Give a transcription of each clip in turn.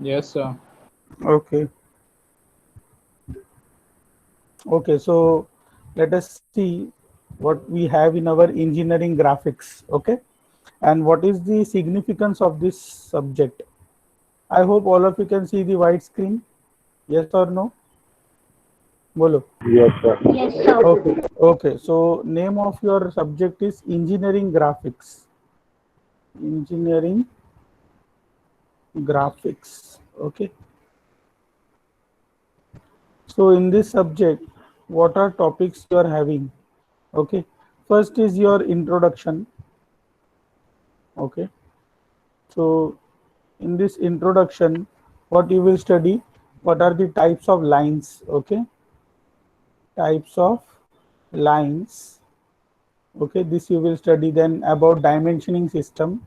Yes, sir. Okay. Okay, so let us see what we have in our engineering graphics. Okay, and what is the significance of this subject? I hope all of you can see the white screen. Yes or no? Bolo. Yes, sir. Yes, sir. Okay, okay. So name of your subject is engineering graphics. Engineering graphics. Okay. So in this subject, what are topics you are having? Okay. First is your introduction. Okay. So in this introduction, what you will study? What are the types of lines? Okay. Types of lines. Okay. This you will study. Then about dimensioning system.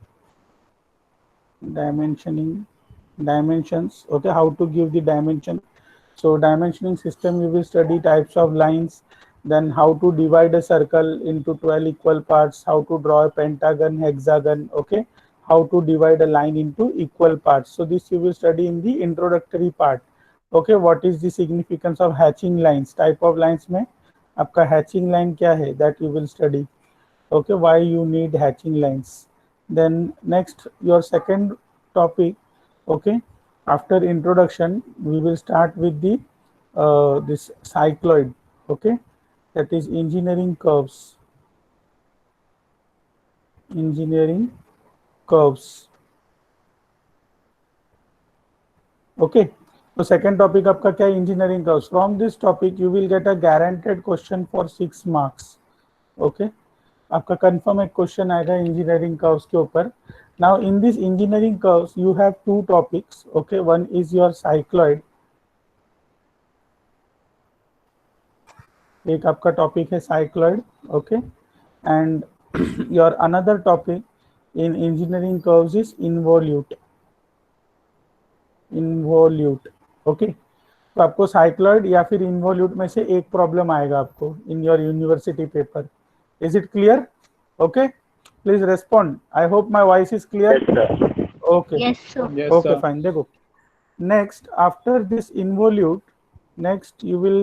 Dimensioning dimensions. Okay, how to give the dimension. So dimensioning system you will study types of lines, then how to divide a circle into 12 equal parts, how to draw a pentagon, hexagon. Okay, how to divide a line into equal parts. So this you will study in the introductory part. Okay, what is the significance of hatching lines? Type of lines में आपका hatching line क्या है, that you will study. Okay, why you need hatching lines. Then next your second topic. Okay, after introduction we will start with the this cycloid. Okay, that is engineering curves. Engineering curves. Okay, so second topic आपका क्या है? Engineering curves. From this topic you will get a guaranteed question for 6 marks. Okay, आपका confirm एक question आएगा engineering curves के ऊपर. Now in this engineering curves you have to topics. Okay, one is your cycloid. एक आपका topic है cycloid. Okay, and your another topic in engineering curves is involute. Involute. Okay, तो आपको cycloid या फिर involute में से एक प्रॉब्लम आएगा आपको in your university paper. Is it clear? Okay, please respond. I hope my voice is clear. Yes, sir. Okay. Yes, sir. Yes, Okay, sir. fine. देखो, next after this involute, next you will,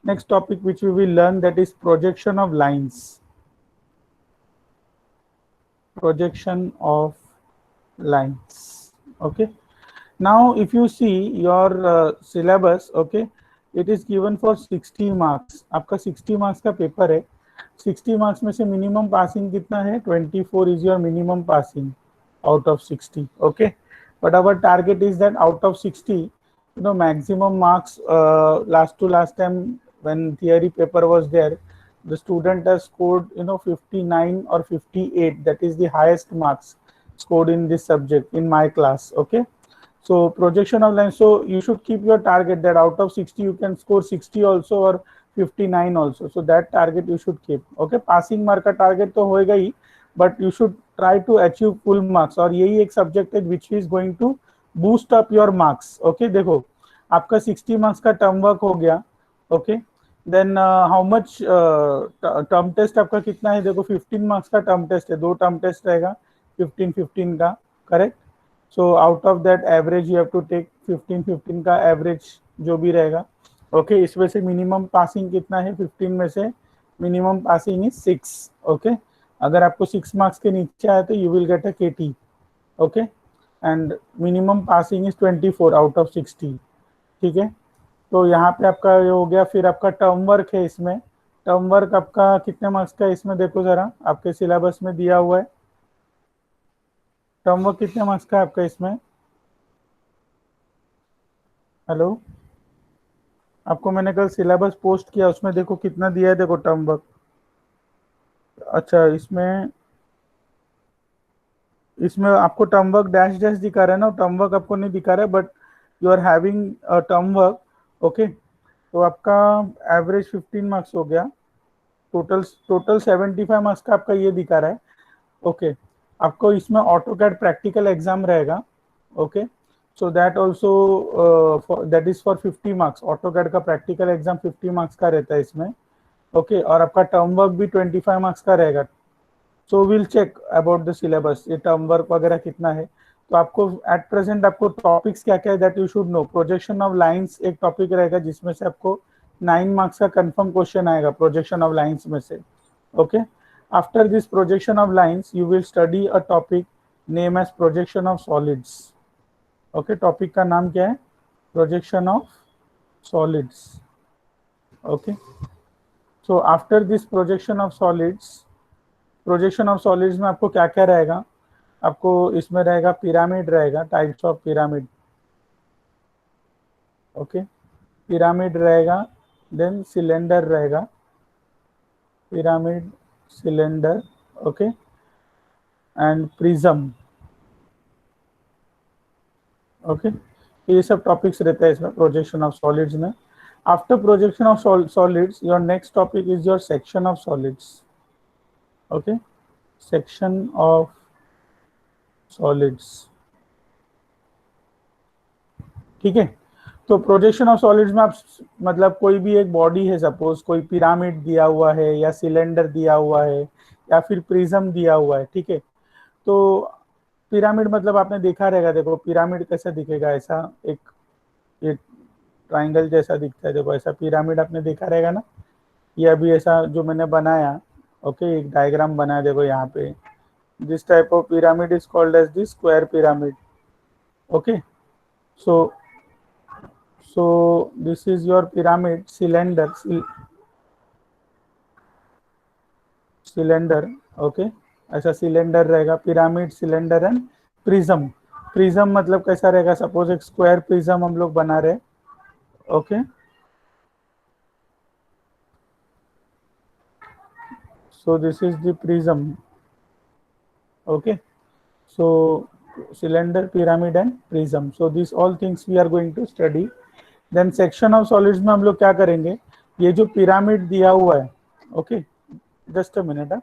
next topic which we will learn, that is projection of lines. Projection of lines. Okay, now if you see your syllabus. Okay, it is given for 60 marks. आपका 60 marks का paper है. 60 marks में से minimum passing कितना है? 24 is your minimum passing out of 60. Okay, but our target is that out of 60, you know, maximum marks, last to last time when theory paper was there, the student has scored, you know, 59 or 58. That is the highest marks scored in this subject in my class. Okay, so projection of line. So you should keep your target that out of 60 you can score 60 also or 59 also. So that target you should keep. Okay, passing mark का target तो होएगा ही, but you should try to achieve full marks. और यही एक subject है which is going to boost up your marks. Okay, देखो आपका 60 marks का term work हो गया. Okay, then how much term test आपका कितना है? देखो 15 मार्क्स का टर्म टेस्ट है, दो टर्म टेस्ट रहेगा 15-15 का. Correct. So out of that average you have to take 15-15 का एवरेज जो भी रहेगा. ओके, इसमें से मिनिमम पासिंग कितना है? 15 में से मिनिमम पासिंग इज 6. ओके, अगर आपको 6 मार्क्स के नीचे आए तो you will get a KT. Okay, and minimum passing is 24 out of 60. ठीक है, तो यहाँ पे आपका ये हो गया. फिर आपका टर्म वर्क है. इसमें टर्म वर्क आपका कितने मार्क्स का है? इसमें देखो जरा, आपके सिलेबस में दिया हुआ है. टर्म वर्क कितने मार्क्स का है आपका इसमें? हेलो, आपको मैंने कल सिलेबस पोस्ट किया, उसमें देखो कितना दिया है. देखो टर्म वर्क. अच्छा, इसमें इसमें आपको टर्म वर्क डैश डैश दिखा रहा है ना, टर्म वर्क आपको नहीं दिखा रहा है, but you are having term work. Okay, तो आपका एवरेज 15 मार्क्स हो गया. टोटल टोटल 75 मार्क्स का आपका ये दिखा रहा है. ओके, आपको इसमें ऑटो कैड प्रैक्टिकल एग्जाम रहेगा. Okay, so that also that is for 50 marks. Auto CAD का प्रैक्टिकल एग्जाम 50 मार्क्स का रहता है इसमें. ओके, और आपका टर्म वर्क भी 25 मार्क्स का रहेगा. So will check about the syllabus, ये टर्म वर्क वगैरह कितना है. तो आपको एट प्रेजेंट आपको टॉपिक्स क्या क्या है that you should know. Projection of lines एक टॉपिक रहेगा जिसमें से आपको 9 मार्क्स का कंफर्म क्वेश्चन आएगा प्रोजेक्शन ऑफ लाइंस में से। Okay, after this projection of lines you will study a topic name as projection of solids. Okay, topic का नाम क्या है? Projection of solids. Okay, so after this projection of solids, projection of solids में आपको क्या क्या रहेगा? आपको इसमें रहेगा पिरामिड रहेगा, types of pyramid. Okay, pyramid रहेगा, देन सिलेंडर रहेगा, pyramid, cylinder, okay, and prism. Okay, ये सब टॉपिक्स रहता है इसमें प्रोजेक्शन ऑफ सॉलिड्स में। After projection of solids your next topic is your section of solids. Okay, section of solids. ठीक है, तो प्रोजेक्शन ऑफ सॉलिड्स में आप मतलब कोई भी एक बॉडी है, सपोज कोई पिरामिड दिया हुआ है या सिलेंडर दिया हुआ है या फिर प्रिज्म दिया हुआ है। ठीक है, तो पिरामिड मतलब आपने देखा रहेगा, देखो पिरामिड कैसा दिखेगा, ऐसा एक ट्राइंगल जैसा दिखता है, देखो ऐसा पिरामिड आपने देखा रहेगा ना। ये अभी ऐसा जो मैंने बनाया, ओके, एक डायग्राम बनाया, देखो यहाँ पे, this type of pyramid is called as the square pyramid. Okay, so this is your pyramid, cylinder. Okay, ऐसा सिलेंडर रहेगा, pyramid, cylinder and prism. Prism मतलब कैसा रहेगा, सपोज एक स्क्वायर प्रिज्म हम लोग बना रहे। Okay, so this is the prism. Okay, so cylinder, pyramid and prism, so these all things we are going to study. Then section of solids में हम लोग क्या करेंगे, ये जो पिरामिड दिया हुआ है, okay, just a minute.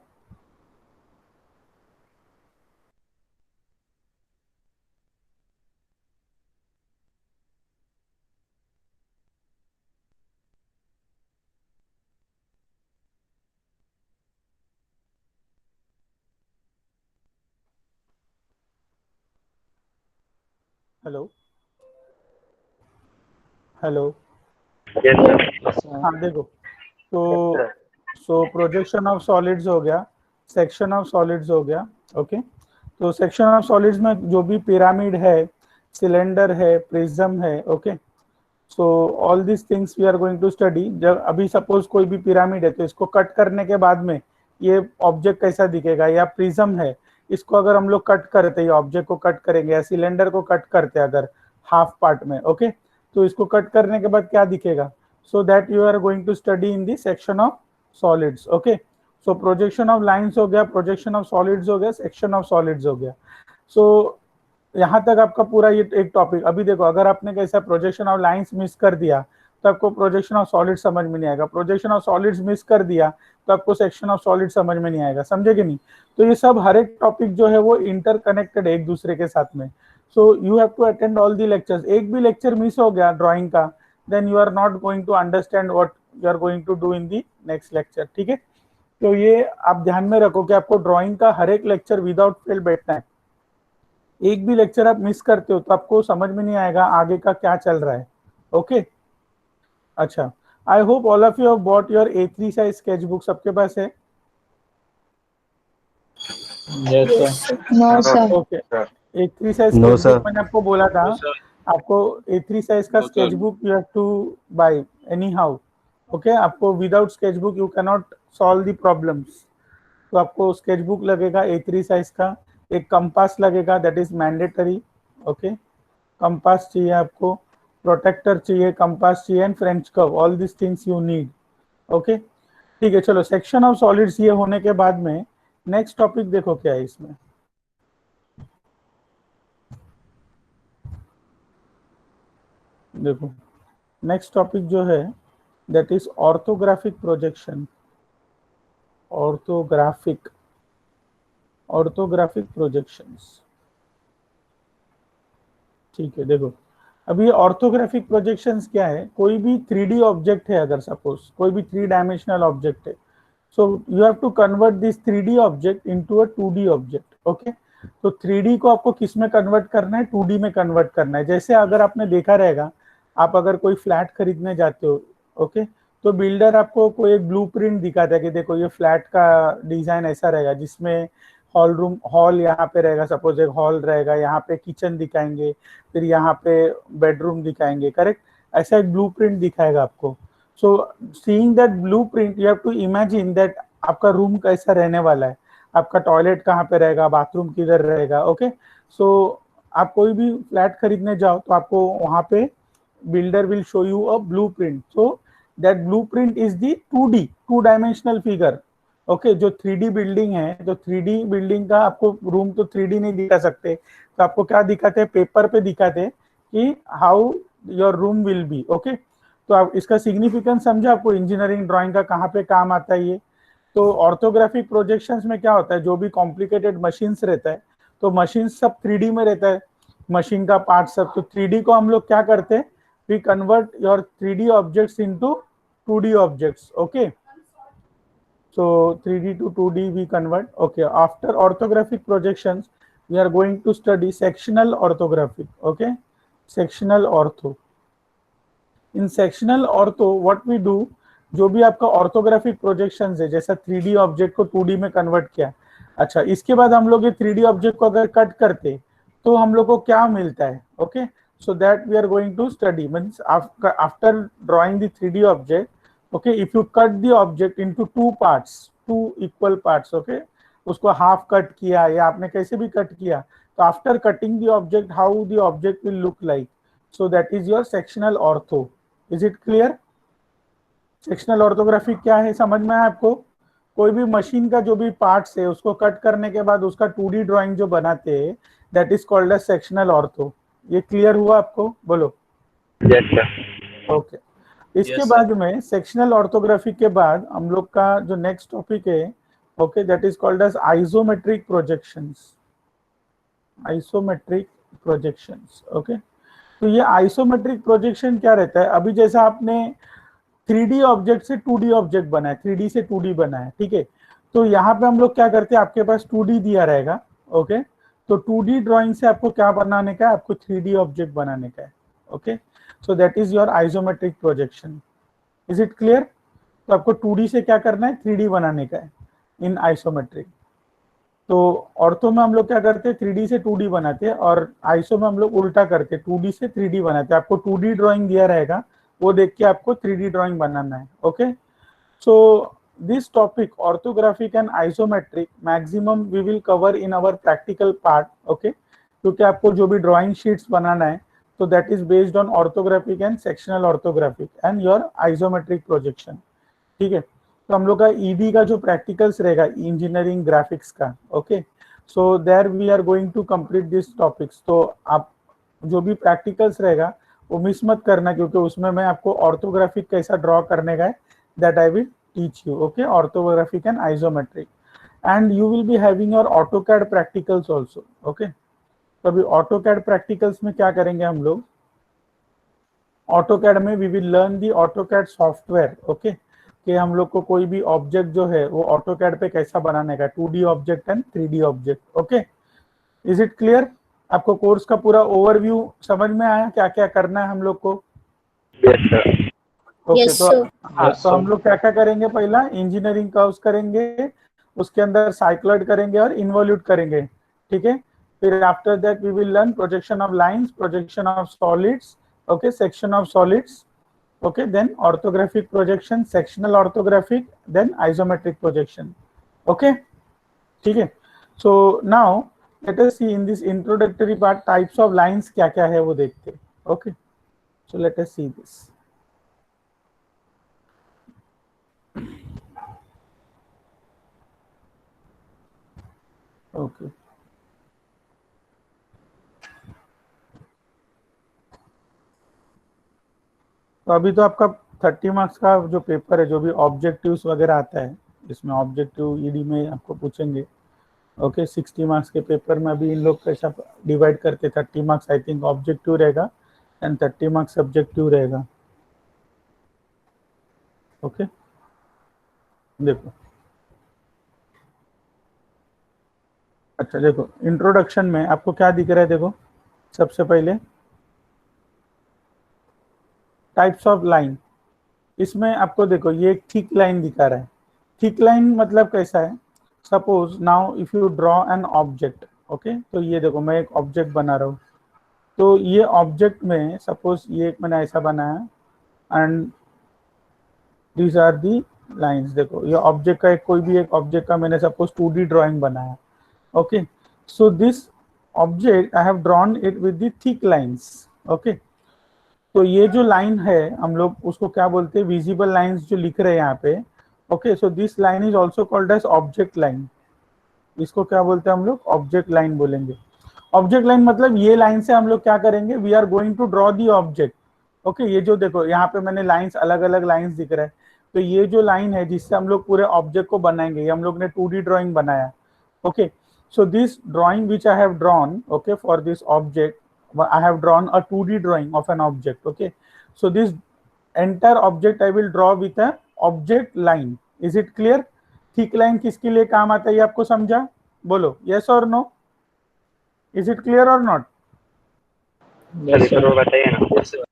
Hello hello, हाँ देखो, तो प्रोजेक्शन ऑफ सॉलिड्स हो गया, सेक्शन ऑफ सॉलिड्स हो गया। ओके, तो सेक्शन ऑफ सॉलिड्स में जो भी पिरामिड है, सिलेंडर है, प्रिज्म है, okay, so all this things we are going to study. जब अभी सपोज कोई भी पिरामिड है तो इसको कट करने के बाद में ये ऑब्जेक्ट कैसा दिखेगा, या प्रिज्म है, इसको अगर हम लोग कट करते हैं, ऑब्जेक्ट को कट करेंगे, या सिलेंडर को कट करते हैं अगर हाफ पार्ट में, ओके, तो इसको कट करने के बाद क्या दिखेगा, so that you are going to study in the section of solids. Okay, so projection of lines हो गया, प्रोजेक्शन ऑफ सॉलिड्स हो गया, सेक्शन ऑफ सॉलिड्स हो गया। सो यहाँ तक आपका पूरा ये एक टॉपिक। अभी देखो, अगर आपने कैसा प्रोजेक्शन ऑफ लाइंस मिस कर दिया तो आपको प्रोजेक्शन ऑफ सॉलिड समझ में नहीं आएगा, प्रोजेक्शन ऑफ सॉलिड्स मिस कर दिया तो आपको सेक्शन ऑफ सॉलिड समझ में नहीं आएगा, समझे कि नहीं? तो ये सब हर एक टॉपिक जो है वो इंटरकनेक्टेड है एक दूसरे के साथ में। So you have to attend all the lectures. एक भी लेक्चर मिस हो गया ड्राइंग का, then you are not going to understand what you are going to do in the next lecture. ठीक है, तो ये आप ध्यान में रखो कि आपको ड्राइंग का हर एक लेक्चर विदाउट फेल बैठना है। एक भी लेक्चर आप मिस करते हो तो आपको समझ में नहीं आएगा आगे का क्या चल रहा है। ओके, अच्छा, I hope all of you have bought your A3 size sketch book. सबके पास है? No sir. Okay, A3 size sketch book मैंने आपको बोला था, आपको A3 साइज का sketch book you have to buy anyhow. Okay, आपको without sketch book you can not solve the problems. तो आपको स्केच बुक लगेगा A3 साइज का, एक कंपास लगेगा, that is mandatory. Okay, compass चाहिए आपको, प्रोटेक्टर चाहिए, कंपास चाहिए and French curve, all this things you need. Okay, ठीक है, चलो सेक्शन ऑफ सॉलिड्स ये होने के बाद में नेक्स्ट टॉपिक देखो क्या है इसमें। देखो नेक्स्ट टॉपिक जो है that is orthographic projection. Orthographic projections. ठीक है, देखो अभी ऑर्थोग्राफिक प्रोजेक्शंस क्या है, कोई भी 3D ऑब्जेक्ट है, अगर सपोज कोई भी 3 डायमेंशनल ऑब्जेक्ट है, so you have to convert this 3D object into a 2D object. Okay, तो 3D को आपको किस में कन्वर्ट करना है, 2D में कन्वर्ट करना है। जैसे अगर आपने देखा रहेगा, आप अगर कोई फ्लैट खरीदने जाते हो, ओके, तो बिल्डर आपको कोई एक ब्लूप्रिंट दिखाता है कि देखो ये फ्लैट का डिजाइन ऐसा रहेगा, जिसमें हॉल यहाँ पे रहेगा, सपोज एक हॉल रहेगा, यहाँ पे किचन दिखाएंगे, फिर यहाँ पे बेडरूम दिखाएंगे, करेक्ट, ऐसा एक ब्लूप्रिंट दिखाएगा आपको। So seeing that blueprint you have to imagine that आपका रूम कैसा रहने वाला है, आपका टॉयलेट कहाँ पे रहेगा, बाथरूम किधर रहेगा, ओके। सो आप कोई भी फ्लैट खरीदने जाओ तो आपको वहां पे builder will show you a blueprint. So that blueprint is the 2D, two dimensional figure, okay. जो 3D बिल्डिंग है, तो 3D बिल्डिंग का आपको रूम तो 3D नहीं दिखा सकते, तो आपको क्या दिखाते हैं, पेपर पे दिखाते हैं कि how your room will be, okay. तो आप इसका सिग्निफिकेंस समझे, आपको इंजीनियरिंग ड्राइंग का कहाँ पे काम आता है ये। तो ऑर्थोग्राफिक प्रोजेक्शंस में क्या होता है, जो भी कॉम्प्लिकेटेड मशीन्स रहता है, तो मशीन सब 3D में रहता है, मशीन का पार्ट सब। तो 3D को हम लोग क्या करते हैं, we convert your 3D objects into 2D objects, okay. So 3D to 2D we convert. Okay, after orthographic projections, we are going to study sectional orthographic. Okay, sectional ortho. In sectional ortho, what we do, जो भी आपका orthographic projections है, जैसा 3D object को 2D में convert किया, अच्छा, इसके बाद हम लोग ये 3D ऑब्जेक्ट को अगर कट करते तो हम लोग को क्या मिलता है, okay. So that we are going to study, means after drawing the 3D object, okay, if you cut the object into two parts, two equal parts, okay, उसको हाफ कट किया या आपने कैसे भी कट किया, तो after cutting the object how the object will look like, so that is your sectional ortho. Is it clear? Sectional orthography क्या है, समझ में आया आपको? कोई भी मशीन का जो भी पार्ट्स है उसको कट करने के बाद उसका 2D ड्राइंग जो बनाते हैं, that is called as sectional ortho. ये क्लियर हुआ आपको? बोलो। Yes sir. ओके, इसके बाद में सेक्शनल ऑर्थोग्राफी के बाद हम लोग का जो नेक्स्ट टॉपिक है, okay, that is called as isometric projections. Isometric projections, okay. तो ये आइसोमेट्रिक प्रोजेक्शन क्या रहता है, अभी जैसा आपने 3D ऑब्जेक्ट से 2D ऑब्जेक्ट बनाया, 3D से 2D बनाया, ठीक है। तो यहाँ पे हम लोग क्या करते हैं, आपके पास 2D दिया रहेगा, ओके। तो 2D ड्राइंग से आपको क्या बनाने का है, आपको 3D ऑब्जेक्ट बनाने का है, okay. So that is your isometric projection. Is it clear? तो आपको 2D से क्या करना है, 3D बनाने का है इन आइसोमेट्रिक। तो ऑर्थो में हम लोग क्या करते हैं, 3D से 2D बनाते हैं, और आइसो में हम लोग उल्टा करते हैं, 2D से 3D बनाते हैं। आपको 2D ड्राइंग दिया रहेगा, वो देख के आपको 3D ड्राइंग बनाना है, okay. So this topic orthographic and isometric maximum we will cover in our practical part, okay. क्योंकि आपको जो भी ड्राइंग शीट्स बनाना है, तो that is based on orthographic and sectional orthographic and your isometric projection, ठीक है। तो हम लोग का ईडी का जो प्रैक्टिकल्स रहेगा, इंजीनियरिंग ग्राफिक्स का, okay, so there we are going to complete this topics. तो आप जो भी प्रैक्टिकल्स रहेगा वो मिस मत करना, क्योंकि उसमें मैं आपको ऑर्थोग्राफिक कैसा ड्रॉ करने का है, that I will teach you, okay, orthographic and isometric. And you will be having your AutoCAD practicals also, okay. तो अभी ऑटोकैड प्रैक्टिकल्स में क्या करेंगे हम लोग, ऑटोकैड में we will learn the AutoCAD software, okay, कि हम लोग को कोई भी ऑब्जेक्ट जो है वो ऑटोकैड पे कैसा बनाने का, 2D object and 3D object, okay. Is it clear? आपको कोर्स का पूरा ओवरव्यू समझ में आया, क्या क्या करना है हम लोग को? Yes sir. ओके, तो हाँ, तो हम लोग क्या क्या करेंगे, पहला इंजीनियरिंग कर्व्स करेंगे, उसके अंदर साइक्लॉइड करेंगे और इन्वॉल्यूट करेंगे, ठीक है। फिर after that we will learn projection of lines, projection of solids, okay, section of solids, okay, then orthographic projection, sectional orthographic, then isometric projection, okay, ठीक है। So now let us see in this introductory part types of lines क्या क्या है वो देखते हैं, okay, so let us see this, okay। तो अभी तो आपका 30 मार्क्स का जो पेपर है, जो भी ऑब्जेक्टिव्स वगैरह आता है, इसमें ऑब्जेक्टिव ईडी में आपको पूछेंगे, ओके। 60 मार्क्स के पेपर में अभी इन लोग कैसा डिवाइड करके 30 मार्क्स आई थिंक ऑब्जेक्टिव रहेगा एंड 30 मार्क्स सब्जेक्टिव रहेगा, ओके। देखो अच्छा देखो, इंट्रोडक्शन में आपको क्या दिख रहा है, देखो सबसे पहले टाइप्स ऑफ लाइन। इसमें आपको देखो ये एक थिक लाइन दिखा रहा है। थिक लाइन मतलब कैसा है, suppose now if you draw an object, okay, तो ये देखो मैं एक ऑब्जेक्ट बना रहा हूँ। तो ये ऑब्जेक्ट में सपोज ये एक मैंने ऐसा बनाया and these are the lines. देखो ये ऑब्जेक्ट का एक, कोई भी एक ऑब्जेक्ट का मैंने सपोज 2D ड्राइंग बनाया, okay. So this object I have drawn it with the thick lines, okay. तो ये जो लाइन है हम लोग उसको क्या बोलते हैं, विजिबल लाइंस जो लिख रहे हैं यहाँ पे, okay. So this line is also called as object line. इसको क्या बोलते हैं हम लोग, ऑब्जेक्ट लाइन बोलेंगे। ऑब्जेक्ट लाइन मतलब ये लाइन से हम लोग क्या करेंगे, we are going to draw the object, okay. ये जो देखो यहाँ पे मैंने लाइंस, अलग अलग लाइंस दिख रहा है, तो ये जो लाइन है जिससे हम लोग पूरे ऑब्जेक्ट को बनाएंगे, ये हम लोग ने 2D ड्राइंग बनाया, okay. So this drawing which I have drawn, okay, for this object I have drawn a 2D drawing of an object, okay. So this entire object I will draw with a object line. Is it clear? Thick line किसके लिए काम आता है ये आपको समझा, बोलो yes or no, is it clear or not? Sir sir वो बताइए ना।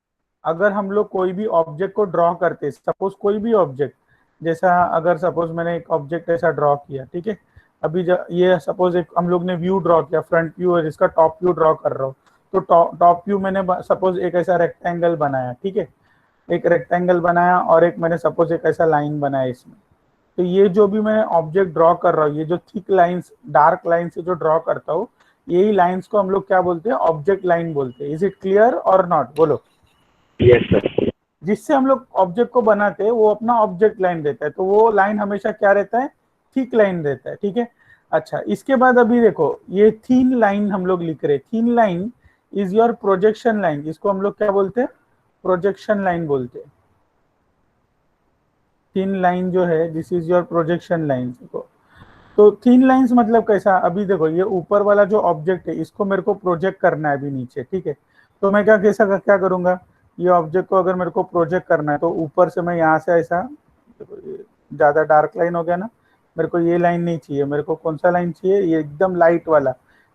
अगर हम लोग कोई भी ऑब्जेक्ट को ड्रॉ करते, सपोज कोई भी ऑब्जेक्ट, जैसा अगर सपोज मैंने एक ऑब्जेक्ट ऐसा ड्रॉ किया, ठीक है। अभी ये सपोज एक हम लोग ने व्यू ड्रॉ किया, फ्रंट व्यू है, जिसका टॉप व्यू ड्रॉ कर रहा हूँ। तो टॉप व्यू मैंने सपोज एक ऐसा रेक्टेंगल बनाया, ठीक है। एक रेक्टेंगल बनाया और एक मैंने सपोज एक ऐसा लाइन बनाया इसमें। तो ये जो भी मैं ऑब्जेक्ट ड्रॉ कर रहा हूँ, ये जो थिक लाइंस, डार्क लाइन से जो ड्रॉ करता हूँ, यही लाइंस को हम लोग क्या बोलते हैं, ऑब्जेक्ट लाइन बोलते हैं। इज इट क्लियर और नॉट, बोलो। Yes sir. जिससे हम लोग ऑब्जेक्ट को बनाते हैं वो अपना ऑब्जेक्ट लाइन रहता है, तो वो लाइन हमेशा क्या रहता है, थिक लाइन रहता है, ठीक है। अच्छा, इसके बाद अभी देखो ये थीन लाइन हम लोग लिख रहे हैं। Thin line is your projection line. इसको हम लोग क्या बोलते हैं, प्रोजेक्शन लाइन बोलते हैं। थीन लाइन जो है, this is your projection line. तो थीन लाइंस मतलब कैसा, अभी देखो ये ऊपर वाला जो ऑब्जेक्ट है इसको मेरे को प्रोजेक्ट करना है अभी नीचे, ठीक है। तो मैं क्या करूंगा, ये ऑब्जेक्ट को अगर मेरे को प्रोजेक्ट करना है तो ऊपर से मैं यहाँ से ऐसा, देखो ये ज्यादा डार्क लाइन हो गया ना, मेरे को ये लाइन नहीं चाहिए, मेरे को कौन सा लाइन चाहिए, ये एकदम लाइट वाला।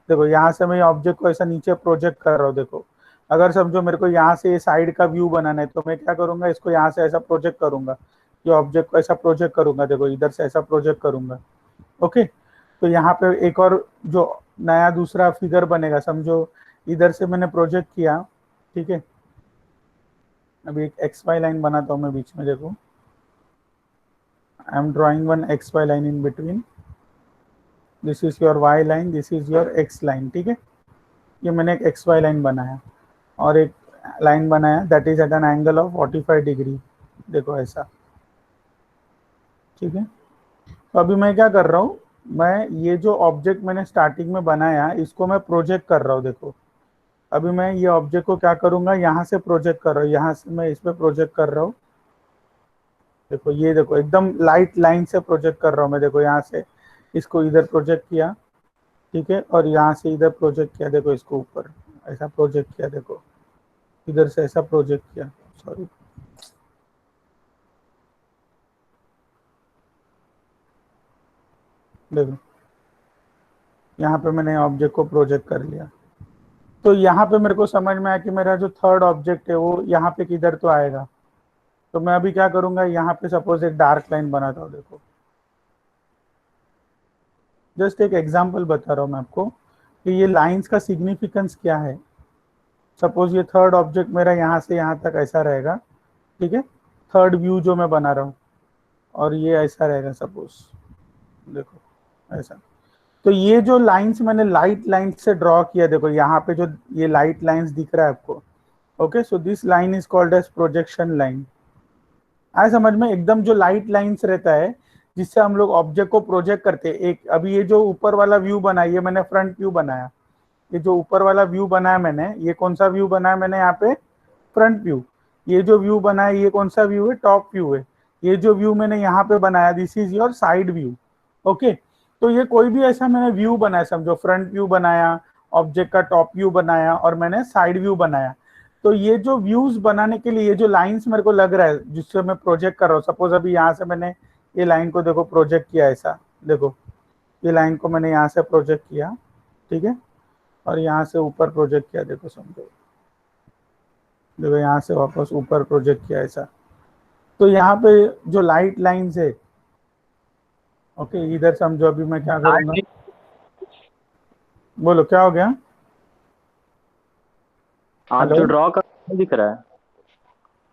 देखो यहाँ से मैं ऑब्जेक्ट को ऐसा नीचे प्रोजेक्ट कर रहा हूँ। देखो अगर समझो मेरे को यहाँ से ये साइड का व्यू बनाना है, तो मैं क्या करूंगा, इसको यहाँ से ऐसा प्रोजेक्ट करूंगा, ये ऑब्जेक्ट को ऐसा प्रोजेक्ट करूंगा, देखो इधर से ऐसा प्रोजेक्ट करूंगा, ओके। तो यहाँ पे एक और जो नया दूसरा फिगर बनेगा, समझो इधर से मैंने प्रोजेक्ट किया, ठीक है। अभी एक एक्स वाई लाइन बनाता हूँ मैं बीच में, देखो I am drawing one X Y line in between, this is your Y line, this is your X line, ठीक है। ये मैंने एक एक्स वाई लाइन बनाया और एक लाइन बनाया that is at an angle of 45 degree, देखो ऐसा, ठीक है। तो अभी मैं क्या कर रहा हूँ, मैं ये जो ऑब्जेक्ट मैंने स्टार्टिंग में बनाया इसको मैं प्रोजेक्ट कर रहा हूँ। देखो अभी मैं ये ऑब्जेक्ट को क्या करूंगा, यहाँ से प्रोजेक्ट कर रहा हूँ, यहाँ से मैं इसमें प्रोजेक्ट कर रहा हूँ। देखो ये देखो एकदम लाइट लाइन से प्रोजेक्ट कर रहा हूँ मैं, देखो यहाँ से इसको इधर प्रोजेक्ट किया, ठीक है, और यहाँ से इधर प्रोजेक्ट किया, देखो इसको ऊपर ऐसा प्रोजेक्ट किया, देखो इधर से ऐसा प्रोजेक्ट किया, सॉरी। देखो यहाँ पे मैंने ऑब्जेक्ट को प्रोजेक्ट कर लिया। तो यहाँ पे मेरे को समझ में आया कि मेरा जो थर्ड ऑब्जेक्ट है वो यहाँ पे किधर तो आएगा। तो मैं अभी क्या करूंगा, यहाँ पे सपोज एक डार्क लाइन बनाता हूँ। देखो जस्ट एक एग्जांपल बता रहा हूँ मैं आपको कि ये लाइंस का सिग्निफिकेंस क्या है। सपोज ये थर्ड ऑब्जेक्ट मेरा यहाँ से यहाँ तक ऐसा रहेगा, ठीक है, थर्ड व्यू जो मैं बना रहा हूँ, और ये ऐसा रहेगा सपोज, देखो ऐसा। तो ये जो लाइंस मैंने लाइट लाइन से ड्रॉ किया, देखो यहाँ पे जो ये लाइट लाइंस दिख रहा है आपको, okay. So this line is called as projection line. आए समझ में, एकदम जो लाइट लाइंस रहता है जिससे हम लोग ऑब्जेक्ट को प्रोजेक्ट करते हैं। एक अभी ये जो ऊपर वाला व्यू बना, ये मैंने फ्रंट व्यू बनाया, ये जो ऊपर वाला व्यू बनाया मैंने, ये कौन सा व्यू बनाया मैंने, यहाँ पे फ्रंट व्यू। ये जो व्यू बनाया ये कौन सा व्यू है, टॉप व्यू है। ये जो व्यू मैंने यहाँ पे बनाया, this is your side view, okay. तो ये कोई भी ऐसा मैंने व्यू बनाया, समझो फ्रंट व्यू बनाया, ऑब्जेक्ट का टॉप व्यू बनाया और मैंने साइड व्यू बनाया। तो ये जो व्यूज बनाने के लिए ये जो लाइंस मेरे को लग रहा है जिससे मैं प्रोजेक्ट कर रहा हूँ, सपोज अभी यहाँ से मैंने ये लाइन को देखो प्रोजेक्ट किया ऐसा, देखो ये लाइन को मैंने यहाँ से प्रोजेक्ट किया, ठीक है, और यहाँ से ऊपर प्रोजेक्ट किया, देखो समझो, देखो यहाँ से वापस ऊपर प्रोजेक्ट किया ऐसा। तो यहाँ पे जो लाइट लाइंस है, ओके, इधर समझो अभी मैं क्या करूंगा, बोलो क्या हो गया। आप हेलो, जो ड्रॉ कर नहीं दिख रहा है।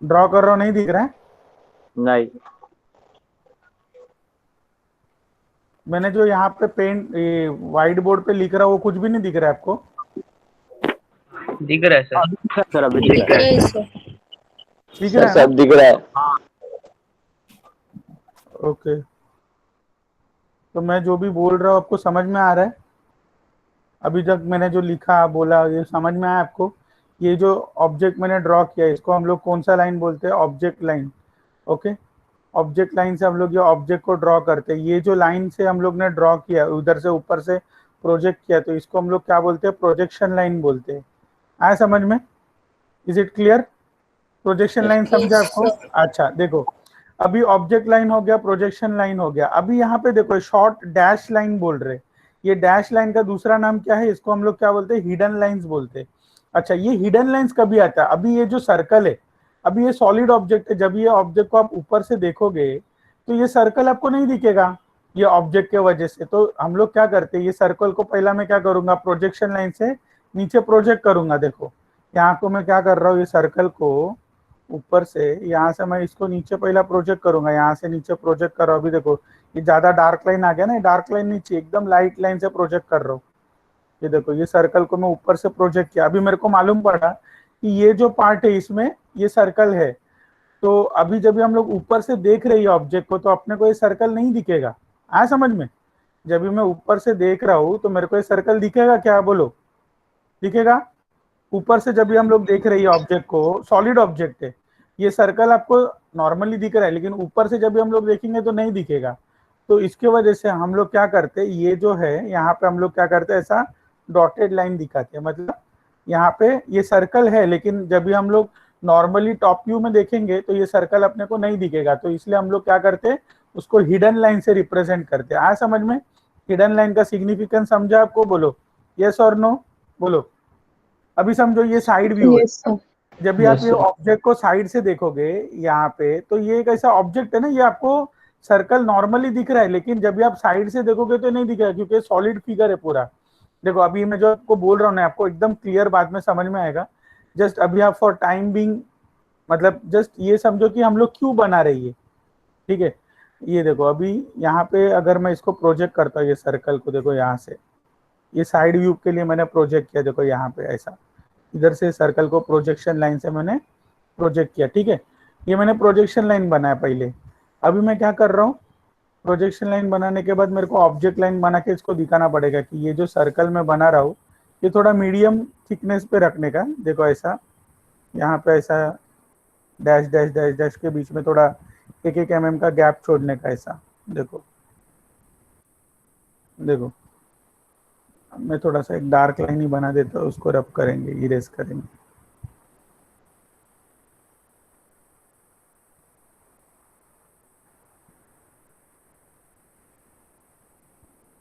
ड्रॉ कर रहा हूँ, नहीं दिख रहा है। नहीं, मैंने जो यहाँ पे पेंट व्हाइट बोर्ड पे लिख रहा हूँ वो कुछ भी नहीं दिख रहा है आपको। दिख रहा है सर। अभी दिख रहा है सर, अभी दिख दिख रहा रहा है। है सर। दिख सर रहा है ना। सब दिख रहा है। ओके, तो मैं जो भी बोल रहा हूँ आपको समझ में आ रहा है। अभी तक मैंने जो लिखा बोला ये समझ में आया आपको। ये जो ऑब्जेक्ट मैंने ड्रॉ किया इसको हम लोग कौन सा लाइन बोलते हैं, object line. Okay, object line से हम लोग ये ऑब्जेक्ट को ड्रॉ करते हैं। ये जो लाइन से हम लोग ने ड्रॉ किया उधर से ऊपर से प्रोजेक्ट किया, तो इसको हम लोग क्या बोलते हैं, प्रोजेक्शन लाइन बोलते हैं। आया समझ में, is it clear. Projection line समझा यस आपको। सर। अच्छा देखो, अभी ऑब्जेक्ट लाइन हो गया, प्रोजेक्शन लाइन हो गया। अभी यहाँ पे देखो शॉर्ट डैश लाइन बोल रहे, ये डैश लाइन का दूसरा नाम क्या है, इसको हम लोग क्या बोलते हैं, हिडन लाइंस बोलते हैं। अच्छा, ये हिडन लाइंस कभी आता है, अभी ये जो सर्कल है, अभी ये सॉलिड ऑब्जेक्ट है, जब ये ऑब्जेक्ट को आप ऊपर से देखोगे तो ये सर्कल आपको नहीं दिखेगा ये ऑब्जेक्ट के वजह से। तो हम लोग क्या करते हैं, ये सर्कल को पहला मैं क्या करूंगा, प्रोजेक्शन लाइन से नीचे प्रोजेक्ट करूंगा। देखो यहाँ को मैं क्या कर रहा हूँ, ये सर्कल को ऊपर से यहाँ से मैं इसको नीचे पहला प्रोजेक्ट करूंगा, यहाँ से नीचे प्रोजेक्ट कर रहा हूँ। अभी देखो ये ज्यादा डार्क लाइन आ गया ना, डार्क लाइन नीचे एकदम लाइट लाइन से प्रोजेक्ट कर रहा हूँ। ये देखो ये सर्कल को मैं ऊपर से प्रोजेक्ट किया, अभी मेरे को मालूम पड़ा कि ये जो पार्ट है इसमें ये सर्कल है। तो अभी जब भी हम लोग ऊपर से देख रहे हैं ऑब्जेक्ट को तो अपने को ये सर्कल नहीं दिखेगा। आया समझ में, जब भी मैं ऊपर से देख रहा हूँ तो मेरे को ये सर्कल दिखेगा क्या, बोलो दिखेगा। ऊपर से जब भी हम लोग देख रहे हैं ऑब्जेक्ट को, सॉलिड ऑब्जेक्ट है, ये सर्कल आपको नॉर्मली दिख रहा है, लेकिन ऊपर से जब भी हम लोग देखेंगे तो नहीं दिखेगा। तो इसके वजह से हम लोग क्या करते हैं, ये जो है यहाँ पे हम लोग क्या करते हैं, ऐसा डॉटेड लाइन दिखाते हैं। मतलब यहाँ पे ये सर्कल है, लेकिन जब भी हम लोग नॉर्मली टॉप व्यू में देखेंगे तो ये सर्कल अपने को नहीं दिखेगा। तो इसलिए हम लोग क्या करते हैं, उसको हिडन लाइन से रिप्रेजेंट करते हैं। आया समझ में, हिडन लाइन का सिग्निफिकेंस समझा आपको, बोलो यस और नो, बोलो। अभी समझो ये साइड व्यू है, यस सर। जब भी आप ये ऑब्जेक्ट को साइड से देखोगे यहाँ पे तो ये एक ऐसा ऑब्जेक्ट है ना, ये आपको सर्कल नॉर्मली दिख रहा है, लेकिन जब भी आप साइड से देखोगे तो नहीं दिखेगा क्योंकि सॉलिड फिगर है पूरा। देखो अभी मैं जो आपको बोल रहा हूँ ना, आपको एकदम क्लियर बाद में समझ में आएगा। जस्ट अभी आप फॉर टाइम बिंग मतलब जस्ट ये समझो कि हम लोग क्यों बना रही है, ठीक है। ये देखो अभी यहाँ पे अगर मैं इसको प्रोजेक्ट करता हूँ ये सर्कल को, देखो यहाँ से ये साइड व्यू के लिए मैंने प्रोजेक्ट किया, देखो यहाँ पे ऐसा इधर से सर्कल को प्रोजेक्शन लाइन से मैंने प्रोजेक्ट किया, ठीक है। ये मैंने प्रोजेक्शन लाइन बनाया पहले। अभी मैं क्या कर रहा हूँ, प्रोजेक्शन लाइन बनाने के बाद मेरे को ऑब्जेक्ट लाइन बना के इसको दिखाना पड़ेगा कि ये जो सर्कल मैं बना रहा हूँ ये थोड़ा मीडियम थिकनेस पे रखने का। देखो ऐसा यहाँ पे ऐसा डैश डैश डैश डैश के बीच में थोड़ा 1-1 mm का गैप छोड़ने का, ऐसा देखो। देखो मैं थोड़ा सा एक डार्क लाइन ही बना देता हूँ, उसको रब करेंगे, इरेज करेंगे।